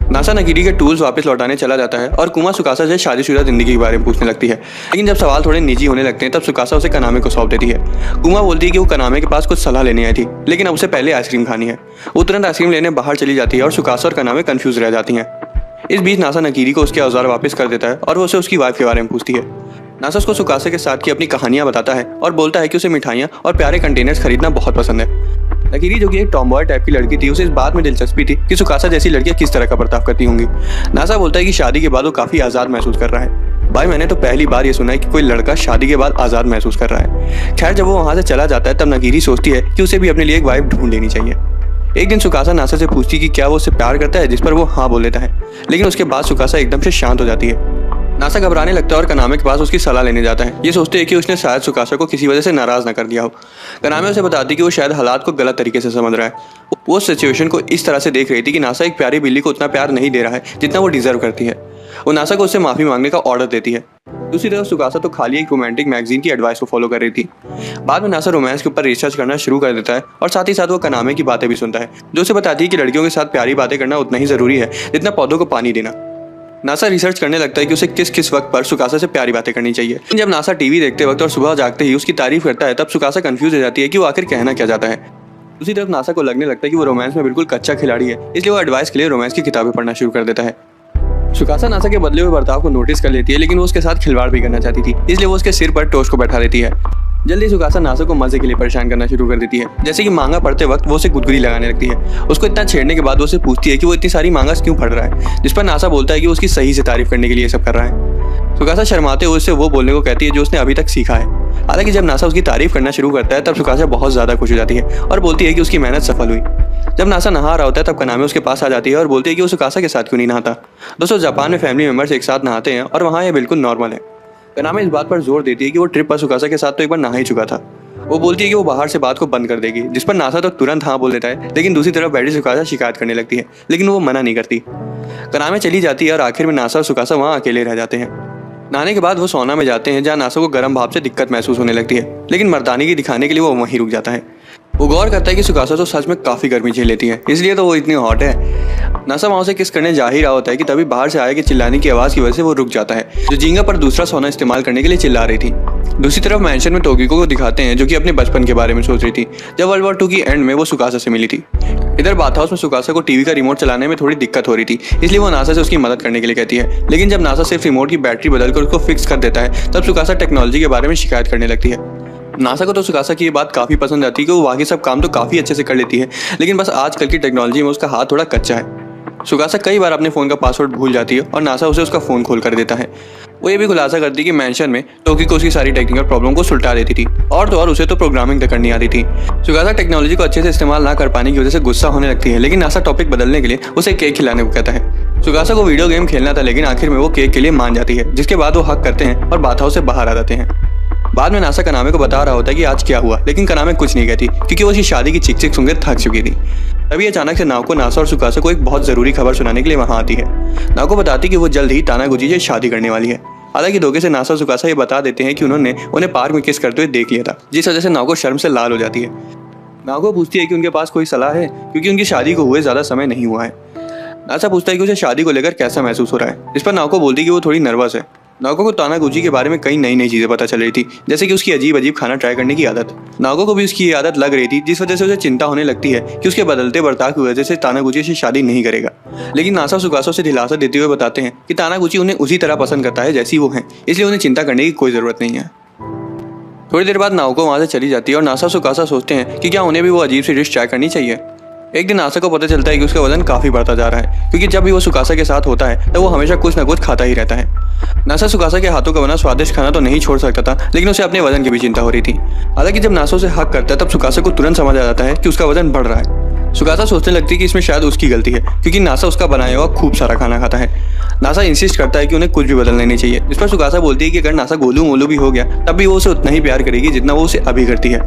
नासा नकीरी के टूल्स वापस लौटाने चला जाता है और कुमा सुकासा से शादीशुदा जिंदगी के बारे में पूछने लगती है। लेकिन जब सवाल थोड़े निजी होने लगते हैं तब सुकासा उसे कनामे को सौंप देती है। कुमा बोलती है कि वो कनामे के पास कुछ सलाह लेने आई थी, लेकिन अब उसे पहले आइसक्रीम खानी है। वो तुरंत आइसक्रीम लेने बाहर चली जाती है और सुकासा और कनामे कंफ्यूज रह जाती हैं। इस बीच नासा नकीरी को उसके औजार वापस कर देता है और वो उसे उसकी वाइफ के बारे में पूछती है। नासा उसको सुकासा के साथ की अपनी कहानियां बताता है और बोलता है कि उसे मिठाइयाँ और प्यारे कंटेनर्स खरीदना बहुत पसंद है। नकीरी, जो कि एक टॉमबॉय टाइप की लड़की थी, उसे इस बात में दिलचस्पी थी कि सुकासा जैसी लड़कियां किस तरह का बर्ताव करती होंगी। नासा बोलता है कि शादी के बाद वो काफी आजाद महसूस कर रहा है। भाई, मैंने तो पहली बार ये सुना है कि कोई लड़का शादी के बाद आजाद महसूस कर रहा है। खैर, जब वो वहां से चला जाता है तब नकीरी सोचती है कि उसे भी अपने लिए एक वाइफ ढूंढ लेनी चाहिए। एक दिन सुकासा नासा से पूछती कि क्या वो उससे प्यार करता है, जिस पर वो हाँ बोल लेता है। लेकिन उसके बाद सुकासा एकदम से शांत हो जाती है। नासा घबराने लगता है और कनामे के पास उसकी सलाह लेने जाता है। ये सोचते हैं कि उसने शायद सुकासा को किसी वजह से नाराज न कर दिया हो। कनामे उसे बताती कि वो शायद हालात को गलत तरीके से समझ रहा है। वो सिचुएशन को इस तरह से देख रही थी कि नासा एक प्यारी बिल्ली को उतना प्यार नहीं दे रहा है जितना वो डिजर्व करती है। वो नासा को उससे माफी मांगने का ऑर्डर देती है। दूसरी तरफ सुकासा तो खाली एक रोमांटिक मैगजीन की एडवाइस को फॉलो कर रही थी। बाद में नासा रोमांस के ऊपर रिसर्च करना शुरू कर देता है और साथ ही साथ वो कनामे की बातें भी सुनता है, जो उसे बताती है कि लड़कियों के साथ प्यारी बातें करना उतना ही जरूरी है जितना पौधों को पानी देना। नासा रिसर्च करने लगता है कि उसे किस किस वक्त पर सुकासा से प्यारी बातें करनी चाहिए। जब नासा टीवी देखते वक्त और सुबह जागते ही उसकी तारीफ करता है, तब सुकासा कंफ्यूज हो जाती है कि वो आखिर कहना क्या चाहता है। दूसरी तरफ नासा को लगने लगता है कि वो रोमांस में बिल्कुल कच्चा खिलाड़ी है, इसलिए वो एडवाइस के लिए रोमांस की किताबें पढ़ना शुरू कर देता है। सुकासा नासा के बदले हुए बर्ताव को नोटिस कर लेती है, लेकिन वो उसके साथ खिलवाड़ भी करना चाहती थी, इसलिए वो उसके सिर पर टोस्ट को बैठा देती है। जल्दी सुकासा नासा को मजे के लिए परेशान करना शुरू कर देती है। जैसे कि मांगा पढ़ते वक्त वो उसे गुदगुदी लगाने लगती है। उसको इतना छेड़ने के बाद वो उसे पूछती है कि वो इतनी सारी मांगास क्यों पढ़ रहा है, जिस पर नासा बोलता है कि वो उसकी सही से तारीफ करने के लिए सब कर रहा है। सुकासा शर्माते हुए उससे वो बोलने को कहती है जो उसने अभी तक सीखा है। हालांकि जब नासा उसकी तारीफ करना शुरू करता है तब सुकासा बहुत ज्यादा खुश हो जाती है और बोलती है कि उसकी मेहनत सफल हुई। जब नासा नहा रहा होता है तब कनामे उसके पास आ जाती है और बोलती है कि वो सुकासा के साथ क्यों नहीं नहाता। दोस्तों, जापान में फैमिली मेंबर्स एक साथ नहाते हैं और वहाँ यह बिल्कुल नॉर्मल है। कनामे इस बात पर जोर देती है कि वो ट्रिप पर सुकासा के साथ तो एक बार नहा ही चुका था। वो बोलती है कि वो बाहर से बात को बंद कर देगी, जिस पर नासा तो तुरंत हाँ बोल देता है, लेकिन दूसरी तरफ बैठी सुकासा शिकायत करने लगती है, लेकिन वो मना नहीं करती। कनामे चली जाती है और आखिर में नासा और सुकासा वहाँ अकेले रह जाते हैं। नहाने के बाद वो सौना में जाते हैं, जहाँ नासा को गर्म भाप से दिक्कत महसूस होने लगती है, लेकिन मर्दानगी दिखाने के लिए वो वहीं रुक जाता है। वो गौर करता है कि सुकासा तो सच में काफी गर्मी झेल लेती है, इसलिए तो वो इतनी हॉट है। नासा वहां से किस करने जा ही रहा होता है कि तभी बाहर से आए कि चिल्लाने की आवाज की वजह से वो रुक जाता है, जो जिंगा पर दूसरा सोना इस्तेमाल करने के लिए चिल्ला रही थी। दूसरी तरफ मैंशन में तोकिको को दिखाते हैं, जो कि अपने बचपन के बारे में सोच रही थी जब वर्ल्ड वॉर 2 की एंड में वो सुकासा से मिली थी। इधर बाथ हाउस में सुकासा को टीवी का रिमोट चलाने में थोड़ी दिक्कत हो रही थी, इसलिए वो नासा से उसकी मदद करने के लिए कहती है। लेकिन जब नासा सिर्फ रिमोट की बैटरी बदलकर उसको फिक्स कर देता है, तब सुकासा टेक्नोलॉजी के बारे में शिकायत करने लगती है। नासा को तो सुकासा की ये बात काफी पसंद आती है कि वो बाकी सब काम तो काफी अच्छे से कर लेती है, लेकिन बस आजकल की टेक्नोलॉजी में उसका हाथ थोड़ा कच्चा है। सुकासा कई बार अपने फोन का पासवर्ड भूल जाती है और नासा उसे उसका फोन खोल कर देता है। वो ये भी खुलासा करती है कि मैंशन में टोकिको उसकी सारी टेक्निकल प्रॉब्लम को सुलटा देती थी और तो और उसे तो प्रोग्रामिंग तक करनी आती थी। सुकासा टेक्नोलॉजी को अच्छे से इस्तेमाल ना कर पाने की वजह से गुस्सा होने लगती है, लेकिन नासा टॉपिक बदलने के लिए उसे केक खिलाने को कहता है। सुकासा को वीडियो गेम खेलना था, लेकिन आखिर में वो केक के लिए मान जाती है, जिसके बाद वो हक करते हैं और बाथ हाउस से बाहर आ जाते हैं। बाद में नासा कनामे को बता रहा होता है कि आज क्या हुआ, लेकिन कनामे कुछ नहीं कहती क्योंकि वो उसकी शादी की चिक चिक सुनकर थक चुकी थी। तभी अचानक से नाओको नासा और सुकासा को एक बहुत जरूरी खबर सुनाने के लिए वहां आती है। नाओको बताती कि वो जल्द ही तानागुची से शादी करने वाली है। हालांकि धोखे से नासा और सुकासा ये बता देते हैं कि उन्होंने उन्हें पार्क में किस करते हुए देख लिया था, जिस वजह से नाओको शर्म से लाल हो जाती है। नाओको पूछती है कि उनके पास कोई सलाह है, क्योंकि उनकी शादी को हुए ज्यादा समय नहीं हुआ है। नासा पूछता है कि उसे शादी को लेकर कैसा महसूस हो रहा है, इस पर नाओको बोलती है कि वो थोड़ी नर्वस है। नाओको को तानागुची के बारे में कई नई नई चीजें पता चल रही थी, जैसे कि उसकी अजीब अजीब खाना ट्राई करने की आदत। नाओको को भी उसकी ये आदत लग रही थी, जिस वजह से उसे चिंता होने लगती है कि उसके बदलते बर्ताव की वजह से तानागुची से शादी नहीं करेगा। लेकिन नासा सुकासा से दिलासा देते हुए बताते हैं कि तानागुची उन्हें उसी तरह पसंद करता है जैसी वो है, इसलिए उन्हें चिंता करने की कोई जरूरत नहीं है। थोड़ी देर बाद नाओको वहां से चली जाती है और नासा सुकासा सोचते हैं कि क्या उन्हें भी वो अजीब सी डिश ट्राई करनी चाहिए। एक दिन नासा को पता चलता है कि उसका वजन काफी बढ़ता जा रहा है, क्योंकि जब भी वो सुकासा के साथ होता है तब वो हमेशा कुछ ना कुछ खाता ही रहता है। नासा सुकासा के हाथों का बना स्वादिष्ट खाना तो नहीं छोड़ सकता था, लेकिन उसे अपने वजन की भी चिंता हो रही थी। हालांकि जब नासा उसे हक करता है तब सुकासा को तुरंत समझ आ जाता है कि उसका वजन बढ़ रहा है। सुकासा सोचने लगती है कि इसमें शायद उसकी गलती है, क्योंकि नासा उसका बनाया हुआ खूब सारा खाना खाता है। नासा इंसिस्ट करता है कि उन्हें कुछ भी बदलना नहीं चाहिए, जिस पर सुकासा बोलती है कि अगर नासा गोलू मोलू भी हो गया तब भी वो उसे उतना ही प्यार करेगी जितना वो उसे अभी करती है।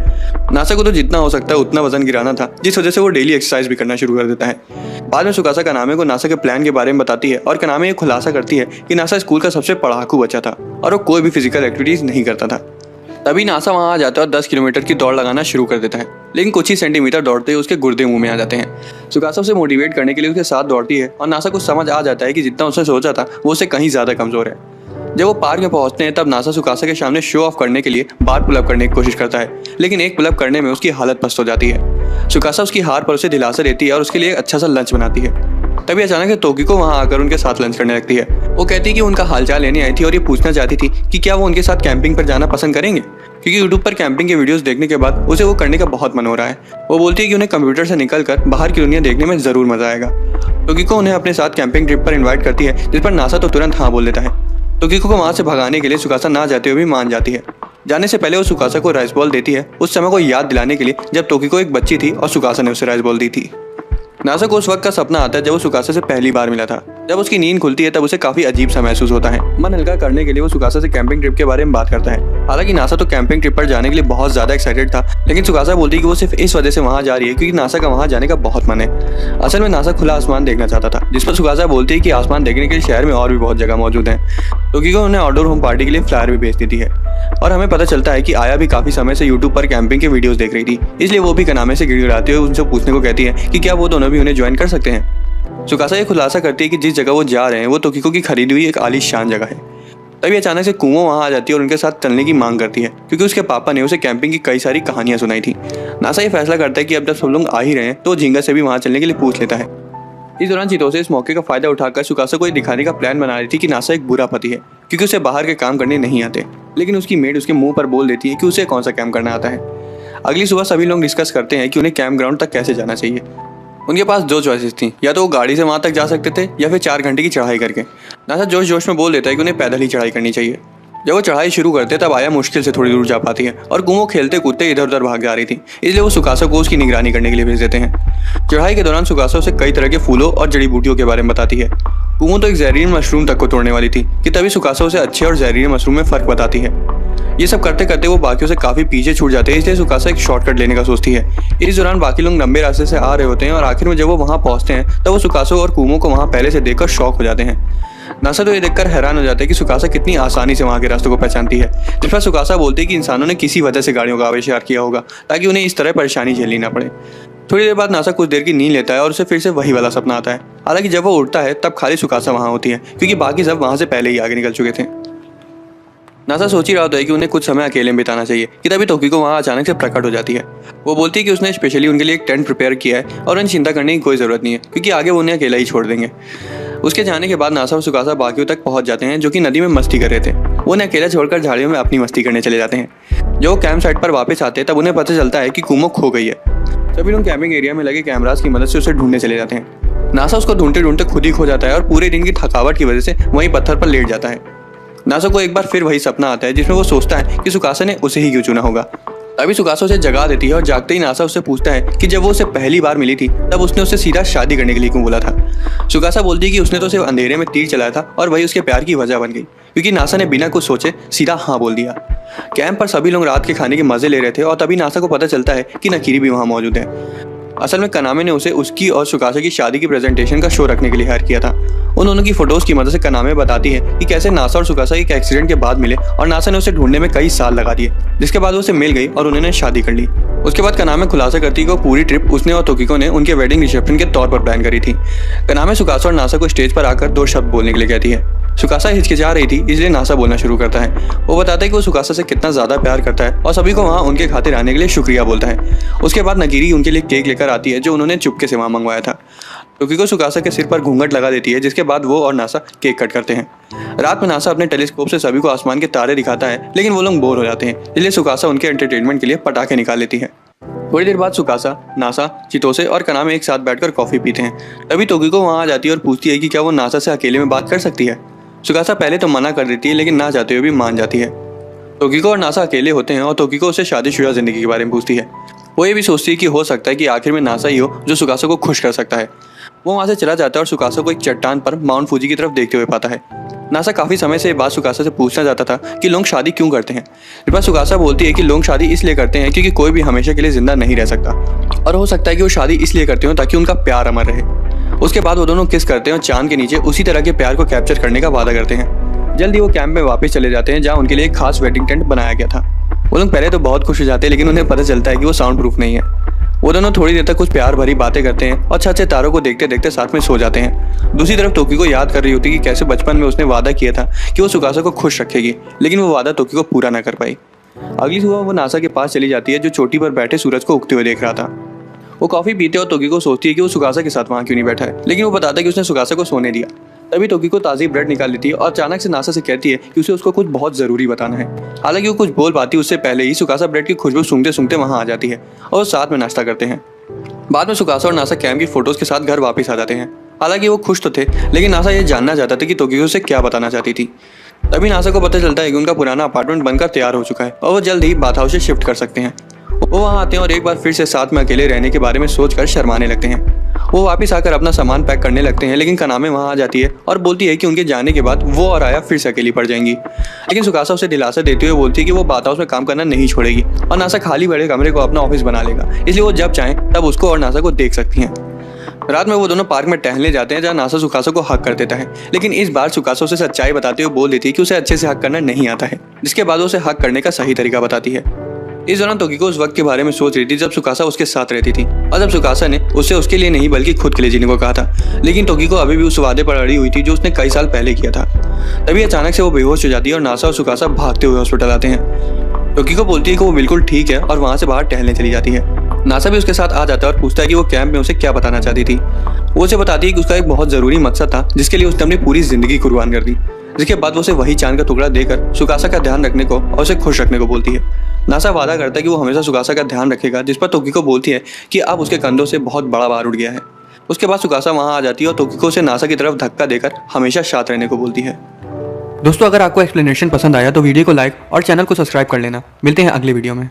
नासा को तो जितना हो सकता है उतना वजन गिराना था, जिस वजह से वो डेली एक्सरसाइज भी करना शुरू कर देता है। बाद में सुकासा कनामे को नासा के प्लान के बारे में बताती है और कनामे ये खुलासा करती है कि नासा स्कूल का सबसे पढ़ाकू बच्चा था और वो कोई भी फिजिकल एक्टिविटीज नहीं करता था। तभी नासा वहां आ जाता है और 10 किलोमीटर की दौड़ लगाना शुरू कर देता है, लेकिन कुछ ही सेंटीमीटर दौड़ते ही उसके गुर्दे मुंह में आ जाते हैं। सुकासा उसे मोटिवेट करने के लिए उसके साथ दौड़ती है और नासा को समझ आ जाता है कि जितना उसने सोचा था वो उससे कहीं ज्यादा कमजोर है। जब वो पार्क में पहुंचते हैं तब नासा सुकासा के सामने शो ऑफ करने के लिए बार पुलअप करने की कोशिश करता है, लेकिन एक पुलअप करने में उसकी हालत पस्त हो जाती है। सुकासा उसकी हार पर उसे दिलासा देती है और उसके लिए अच्छा सा लंच बनाती है। तभी अचानक से तोकिको वहां आकर उनके साथ लंच करने लगती है। वो कहती है कि उनका हालचाल लेने आई थी और ये पूछना चाहती थी कि क्या वो उनके साथ कैंपिंग पर जाना पसंद करेंगे। क्योंकि यूट्यूब पर कैंपिंग के वीडियोस देखने के बाद उसे वो करने का बहुत मन हो रहा है। वो बोलती है कि उन्हें कंप्यूटर से निकलकर बाहर की दुनिया देखने में ज़रूर मज़ा आएगा। तोकिको उन्हें अपने साथ कैंपिंग ट्रिप पर इन्वाइट करती है, जिस पर नासा तो तुरंत हाँ बोल देता है। तोकिको को वहाँ से भगाने के लिए सुकासा ना जाते हुए भी मान जाती है। जाने से पहले वो सुकासा को राइस बॉल देती है, उस समय को याद दिलाने के लिए जब तोकिको एक बच्ची थी और सुकासा ने उसे राइस बॉल दी थी। नासा को उस वक्त का सपना आता है जब वो सुकासा से पहली बार मिला था। जब उसकी नींद खुलती है तब उसे काफी अजीब सा महसूस होता है। मन हल्का करने के लिए वो सुकासा से कैंपिंग ट्रिप के बारे में बात करता है। हालांकि नासा तो कैंपिंग ट्रिप पर जाने के लिए बहुत ज्यादा एक्साइटेड था, लेकिन सुकासा बोलती है कि वो सिर्फ इस वजह से वहां जा रही है क्योंकि नासा का वहां जाने का बहुत मन है। असल में नासा खुला आसमान देखना चाहता था, जिस पर सुकासा बोलती है कि आसमान देखने के लिए शहर में और भी बहुत जगह मौजूद है। तोकिको उन्हें आउटडोर होम पार्टी के लिए फ्लायर भी भेज देती है और हमें पता चलता है कि आया भी काफी समय से यूट्यूब पर कैंपिंग के वीडियोस देख रही थी, इसलिए वो भी कनामे से गिड़गिड़ाते हुए उनसे पूछने को कहती है कि क्या वो दोनों भी उन्हें ज्वाइन कर सकते हैं। सुकासा ये खुलासा करती है कि जिस जगह वो जा रहे हैं वो तोकिको की खरीदी हुई एक आलीशान जगह है। तभी अचानक से कुमो वहां आ जाती है और उनके साथ चलने की मांग करती है क्योंकि उसके पापा ने उसे कैंपिंग की कई सारी कहानियां सुनाई थी। नासा ये फैसला करता है कि अब जब सब लोग आ ही रहे हैं तो झींगा से भी वहां चलने के लिए पूछ लेता है। इस दौरान चितोसे इस मौके का फायदा उठाकर सुकासा को ये दिखाने का प्लान बना रही थी कि नासा एक बुरा पति है क्योंकि उसे बाहर के काम करने नहीं आते, लेकिन उसकी मेड उसके मुंह पर बोल देती है कि उसे कौन सा काम करना आता है। अगली सुबह सभी लोग डिस्कस करते हैं कि उन्हें कैंप ग्राउंड तक कैसे जाना चाहिए। उनके पास दो चॉइसेस थी, या तो वो गाड़ी से वहां तक जा सकते थे या फिर 4 घंटे की चढ़ाई करके। नासा जोश जोश में बोल देता है कि उन्हें पैदल ही चढ़ाई करनी चाहिए। जब वो चढ़ाई शुरू करते तब आया मुश्किल से थोड़ी दूर जा पाती है और कुमो खेलते कूदते इधर उधर भाग जा रही थी, इसलिए वो सुकासा को उसकी निगरानी करने के लिए भेज देते हैं। चढ़ाई के दौरान सुकासा उसे कई तरह के फूलों और जड़ी बूटियों के बारे में बताती है। कुमो तो एक जहरीली मशरूम तक को तोड़ने वाली थी कि तभी सुकासा उसे अच्छे और जहरीले मशरूम में फर्क बताती है। ये सब करते करते वो बाकियों से काफी पीछे छूट जाते हैं, इसलिए सुकासा एक शॉर्टकट लेने का सोचती है। इस दौरान बाकी लोग लंबे रास्ते से आ रहे होते हैं और आखिर में जब वो वहां पहुंचते हैं तब वो सुकासा और कुमो को वहां पहले से देखकर शॉक हो जाते हैं। नासा तो ये देखकर हैरान हो जाता है कि सुकासा कितनी आसानी से वहां के रास्तों को पहचानती है। जिस पर सुकासा बोलती है कि इंसानों ने किसी वजह से गाड़ियों का आविष्कार किया होगा ताकि उन्हें इस तरह परेशानी झेलनी ना पड़े। थोड़ी देर बाद नासा कुछ देर की नींद लेता है और उसे फिर से वही वाला सपना आता है। हालांकि जब वो उठता है तब खाली सुकासा वहां होती है क्योंकि बाकी सब वहां से पहले ही आगे निकल चुके थे। नासा सोच ही रहा होता है कि उन्हें कुछ समय अकेले में बिताना चाहिए कि तभी तोकिको वहां अचानक से प्रकट हो जाती है। वो बोलती है कि उसने स्पेशली उनके लिए एक टेंट प्रिपेयर किया है और उन्हें चिंता करने की कोई जरूरत नहीं है क्योंकि आगे वो उन्हें अकेला ही छोड़ देंगे। उसके जाने के बाद नासा और सुकासा बाकियों तक पहुंच जाते हैं जो कि नदी में मस्ती कर रहे थे। वो उन्हें अकेला छोड़कर झाड़ियों में अपनी मस्ती करने चले जाते हैं। जब वो कैंप साइट पर वापस आते हैं तब उन्हें पता चलता है कि कुमो खो गई है। सभी लोग कैंपिंग एरिया में लगे कैमरास की मदद से उसे ढूंढने चले जाते हैं। नासा उसको ढूंढते ढूंढते खुद ही खो जाता है और पूरे दिन की थकावट की वजह से वहीं पत्थर पर लेट जाता है। नासा को एक बार फिर वही सपना आता है जिसमें वो सोचता है कि सुकासा ने उसे ही क्यों चुना होगा। तभी सुकासा उसे जगा देती है और जागते ही नासा उससे पूछता है कि जब वो उसे पहली बार मिली थी तब उसने उसे सीधा शादी करने के लिए क्यों बोला था। सुकासा बोलती है कि उसने तो सिर्फ अंधेरे में तीर चलाया था और वही उसके प्यार की वजह बन गई क्योंकि नासा ने बिना कुछ सोचे सीधा हाँ बोल दिया। कैंप पर सभी लोग रात के खाने के मजे ले रहे थे और तभी नासा को पता चलता है कि नकीरी भी वहाँ मौजूद है। असल में कनामे ने उसे उसकी और सुकासा की शादी की प्रेजेंटेशन का शो रखने के लिए हायर किया था। उन दोनों की फोटोज की मदद से कनामे बताती है कि कैसे नासा और सुकासा एक एक्सीडेंट के बाद मिले और नासा ने उसे ढूंढने में कई साल लगा दिए, जिसके बाद वो उसे मिल गई और उन्होंने शादी कर ली। उसके बाद कनामे खुलासा करती है कि वो पूरी ट्रिप उसने और तोकिको ने उनके वेडिंग रिसेप्शन के तौर पर प्लान करी थी। कनामे सुकासा और नासा को स्टेज पर आकर 2 शब्द बोलने के लिए कहती है। सुकासा हिचकिचा रही थी, इसलिए नासा बोलना शुरू करता है। वो बताता है कि वो सुकासा से कितना ज्यादा प्यार करता है और सभी को वहाँ उनके खातिर आने के लिए शुक्रिया बोलता है। उसके बाद नकीरी उनके लिए केक लेकर आती है जो उन्होंने चुपके से वहाँ मंगवाया था। तोकिको सुकासा के सिर पर घूंघट लगा देती है, जिसके बाद वो और नासा केक कट करते हैं। रात में नासा अपने टेलीस्कोप से सभी को आसमान के तारे दिखाता है, लेकिन वो लोग बोर हो जाते हैं, इसलिए सुकासा उनके एंटरटेनमेंट के लिए पटाखे निकाल लेती है। थोड़ी देर बाद सुकासा, नासा, चितोसे और कनामे एक साथ बैठकर कॉफी पीते हैं। तभी तोकिको वहाँ आ जाती है और पूछती है कि क्या वो नासा से अकेले में बात कर सकती है। सुकासा पहले तो मना कर देती है, लेकिन ना चाहते हुए भी मान जाती है। तोकिको और नासा अकेले होते हैं और तोकिको उसे शादीशुदा जिंदगी के बारे में पूछती है। वो ये भी सोचती है कि हो सकता है कि आखिर में नासा ही हो जो सुकासा को खुश कर सकता है। वो वहाँ से चला जाता है और सुकासा को एक चट्टान पर माउंट फूजी की तरफ देखते हुए पाता है। नासा काफी समय से ये बात सुकासा से पूछना चाहता था कि लोग शादी क्यों करते हैं। इस बार सुकासा बोलती है कि लोग शादी इसलिए करते हैं क्योंकि कोई भी हमेशा के लिए जिंदा नहीं रह सकता, और हो सकता है कि वो शादी इसलिए करते हो ताकि उनका प्यार अमर रहे। उसके बाद वो दोनों किस करते हैं और चांद के नीचे उसी तरह के प्यार को कैप्चर करने का वादा करते हैं। जल्दी वो कैंप में वापस चले जाते हैं जहाँ उनके लिए एक खास वेडिंग टेंट बनाया गया था। वो लोग पहले तो बहुत खुश हो जाते हैं, लेकिन उन्हें पता चलता है कि वो साउंड प्रूफ नहीं है। वो दोनों थोड़ी देर तक कुछ प्यार भरी बातें करते हैं और छत से तारों को देखते देखते साथ में सो जाते हैं। दूसरी तरफ तोकिको याद कर रही होती कि कैसे बचपन में उसने वादा किया था कि वो सुकासा को खुश रखेगी, लेकिन वो वादा तोकिको पूरा ना कर पाई। अगली सुबह वो नासा के पास चली जाती है जो चोटी पर बैठे सूरज को उगते हुए देख रहा था। वो कॉफी पीते और तोकिको सोचती है कि वो सुकासा के साथ वहाँ क्यों नहीं बैठा है, लेकिन वो बताता है कि उसने सुकासा को सोने दिया। तभी तोकिको ताज़ी ब्रेड निकाल लेती है और अचानक से नासा से कहती है कि उसे उसको कुछ बहुत ज़रूरी बताना है। हालांकि वो कुछ बोल पाती उससे पहले ही सुकासा ब्रेड की खुशबू सूंघते सूंघते वहाँ आ जाती है और साथ में नाश्ता करते हैं। बाद में सुकासा और नासा कैम की फोटोज के साथ घर वापस आ जाते हैं। हालांकि वो खुश तो थे, लेकिन नासा ये जानना चाहता था कि तोकिको से क्या बताना चाहती थी। तभी नासा को पता चलता है कि उनका पुराना अपार्टमेंट बनकर तैयार हो चुका है और वो जल्द ही बाथ हाउस से शिफ्ट कर सकते हैं। वो वहाँ आते हैं और एक बार फिर से साथ में अकेले रहने के बारे में सोचकर शर्माने लगते हैं। वो वापस आकर अपना सामान पैक करने लगते हैं, लेकिन कनामे वहाँ आ जाती है और बोलती है कि उनके जाने के बाद वो और आया फिर से अकेली पड़ जाएंगी। लेकिन सुकासा उसे दिलासा देते हुए बोलती है कि वो बाथ हाउस में काम करना नहीं छोड़ेगी और नासा खाली बड़े कमरे को अपना ऑफिस बना लेगा, इसलिए वो जब चाहें तब उसको और नासा को देख सकती हैं। रात में वो दोनों पार्क में टहलने जाते हैं, जहाँ नासा सुकासा को हक कर देता है, लेकिन इस बार सुकासा उसे सच्चाई बताते हुए बोल देती है कि उसे अच्छे से हक करना नहीं आता है, जिसके बाद उसे हक करने का सही तरीका बताती है। इस दौरान तोकिको उस वक्त के बारे में सोच रही थी जब सुकासा उसके साथ रहती थी और जब सुकासा ने उसे उसके लिए नहीं बल्कि खुद के लिए जीने को कहा था, लेकिन तोकिको अभी भी उस वादे पर अड़ी हुई थी जो उसने कई साल पहले किया था। तभी अचानक से वो बेहोश हो जाती है और नासा और सुकासा भागते हुए हॉस्पिटल आते हैं। तोकिको बोलती है कि वो बिल्कुल ठीक है और वहाँ से बाहर टहलने चली जाती है। नासा भी उसके साथ आ जाता है और पूछता है कि वो कैंप में उसे क्या बताना चाहती थी। वो उसे बताती है कि उसका एक बहुत ज़रूरी मकसद था जिसके लिए उसने अपनी पूरी ज़िंदगी कुर्बान कर दी। जिसके बाद वो उसे वही चांद का टुकड़ा देकर सुकासा का ध्यान रखने को और उसे खुश रखने को बोलती है। नासा वादा करता है कि वो हमेशा सुकासा का ध्यान रखेगा, जिस पर तोकिको बोलती है कि अब उसके कंधों से बहुत बड़ा भार उठ गया है। उसके बाद सुकासा वहाँ आ जाती है और तोकिको से नासा की तरफ धक्का देकर हमेशा साथ रहने को बोलती है। दोस्तों, अगर आपको एक्सप्लेनेशन पसंद आया तो वीडियो को लाइक और चैनल को सब्सक्राइब कर लेना। मिलते हैं अगले वीडियो में।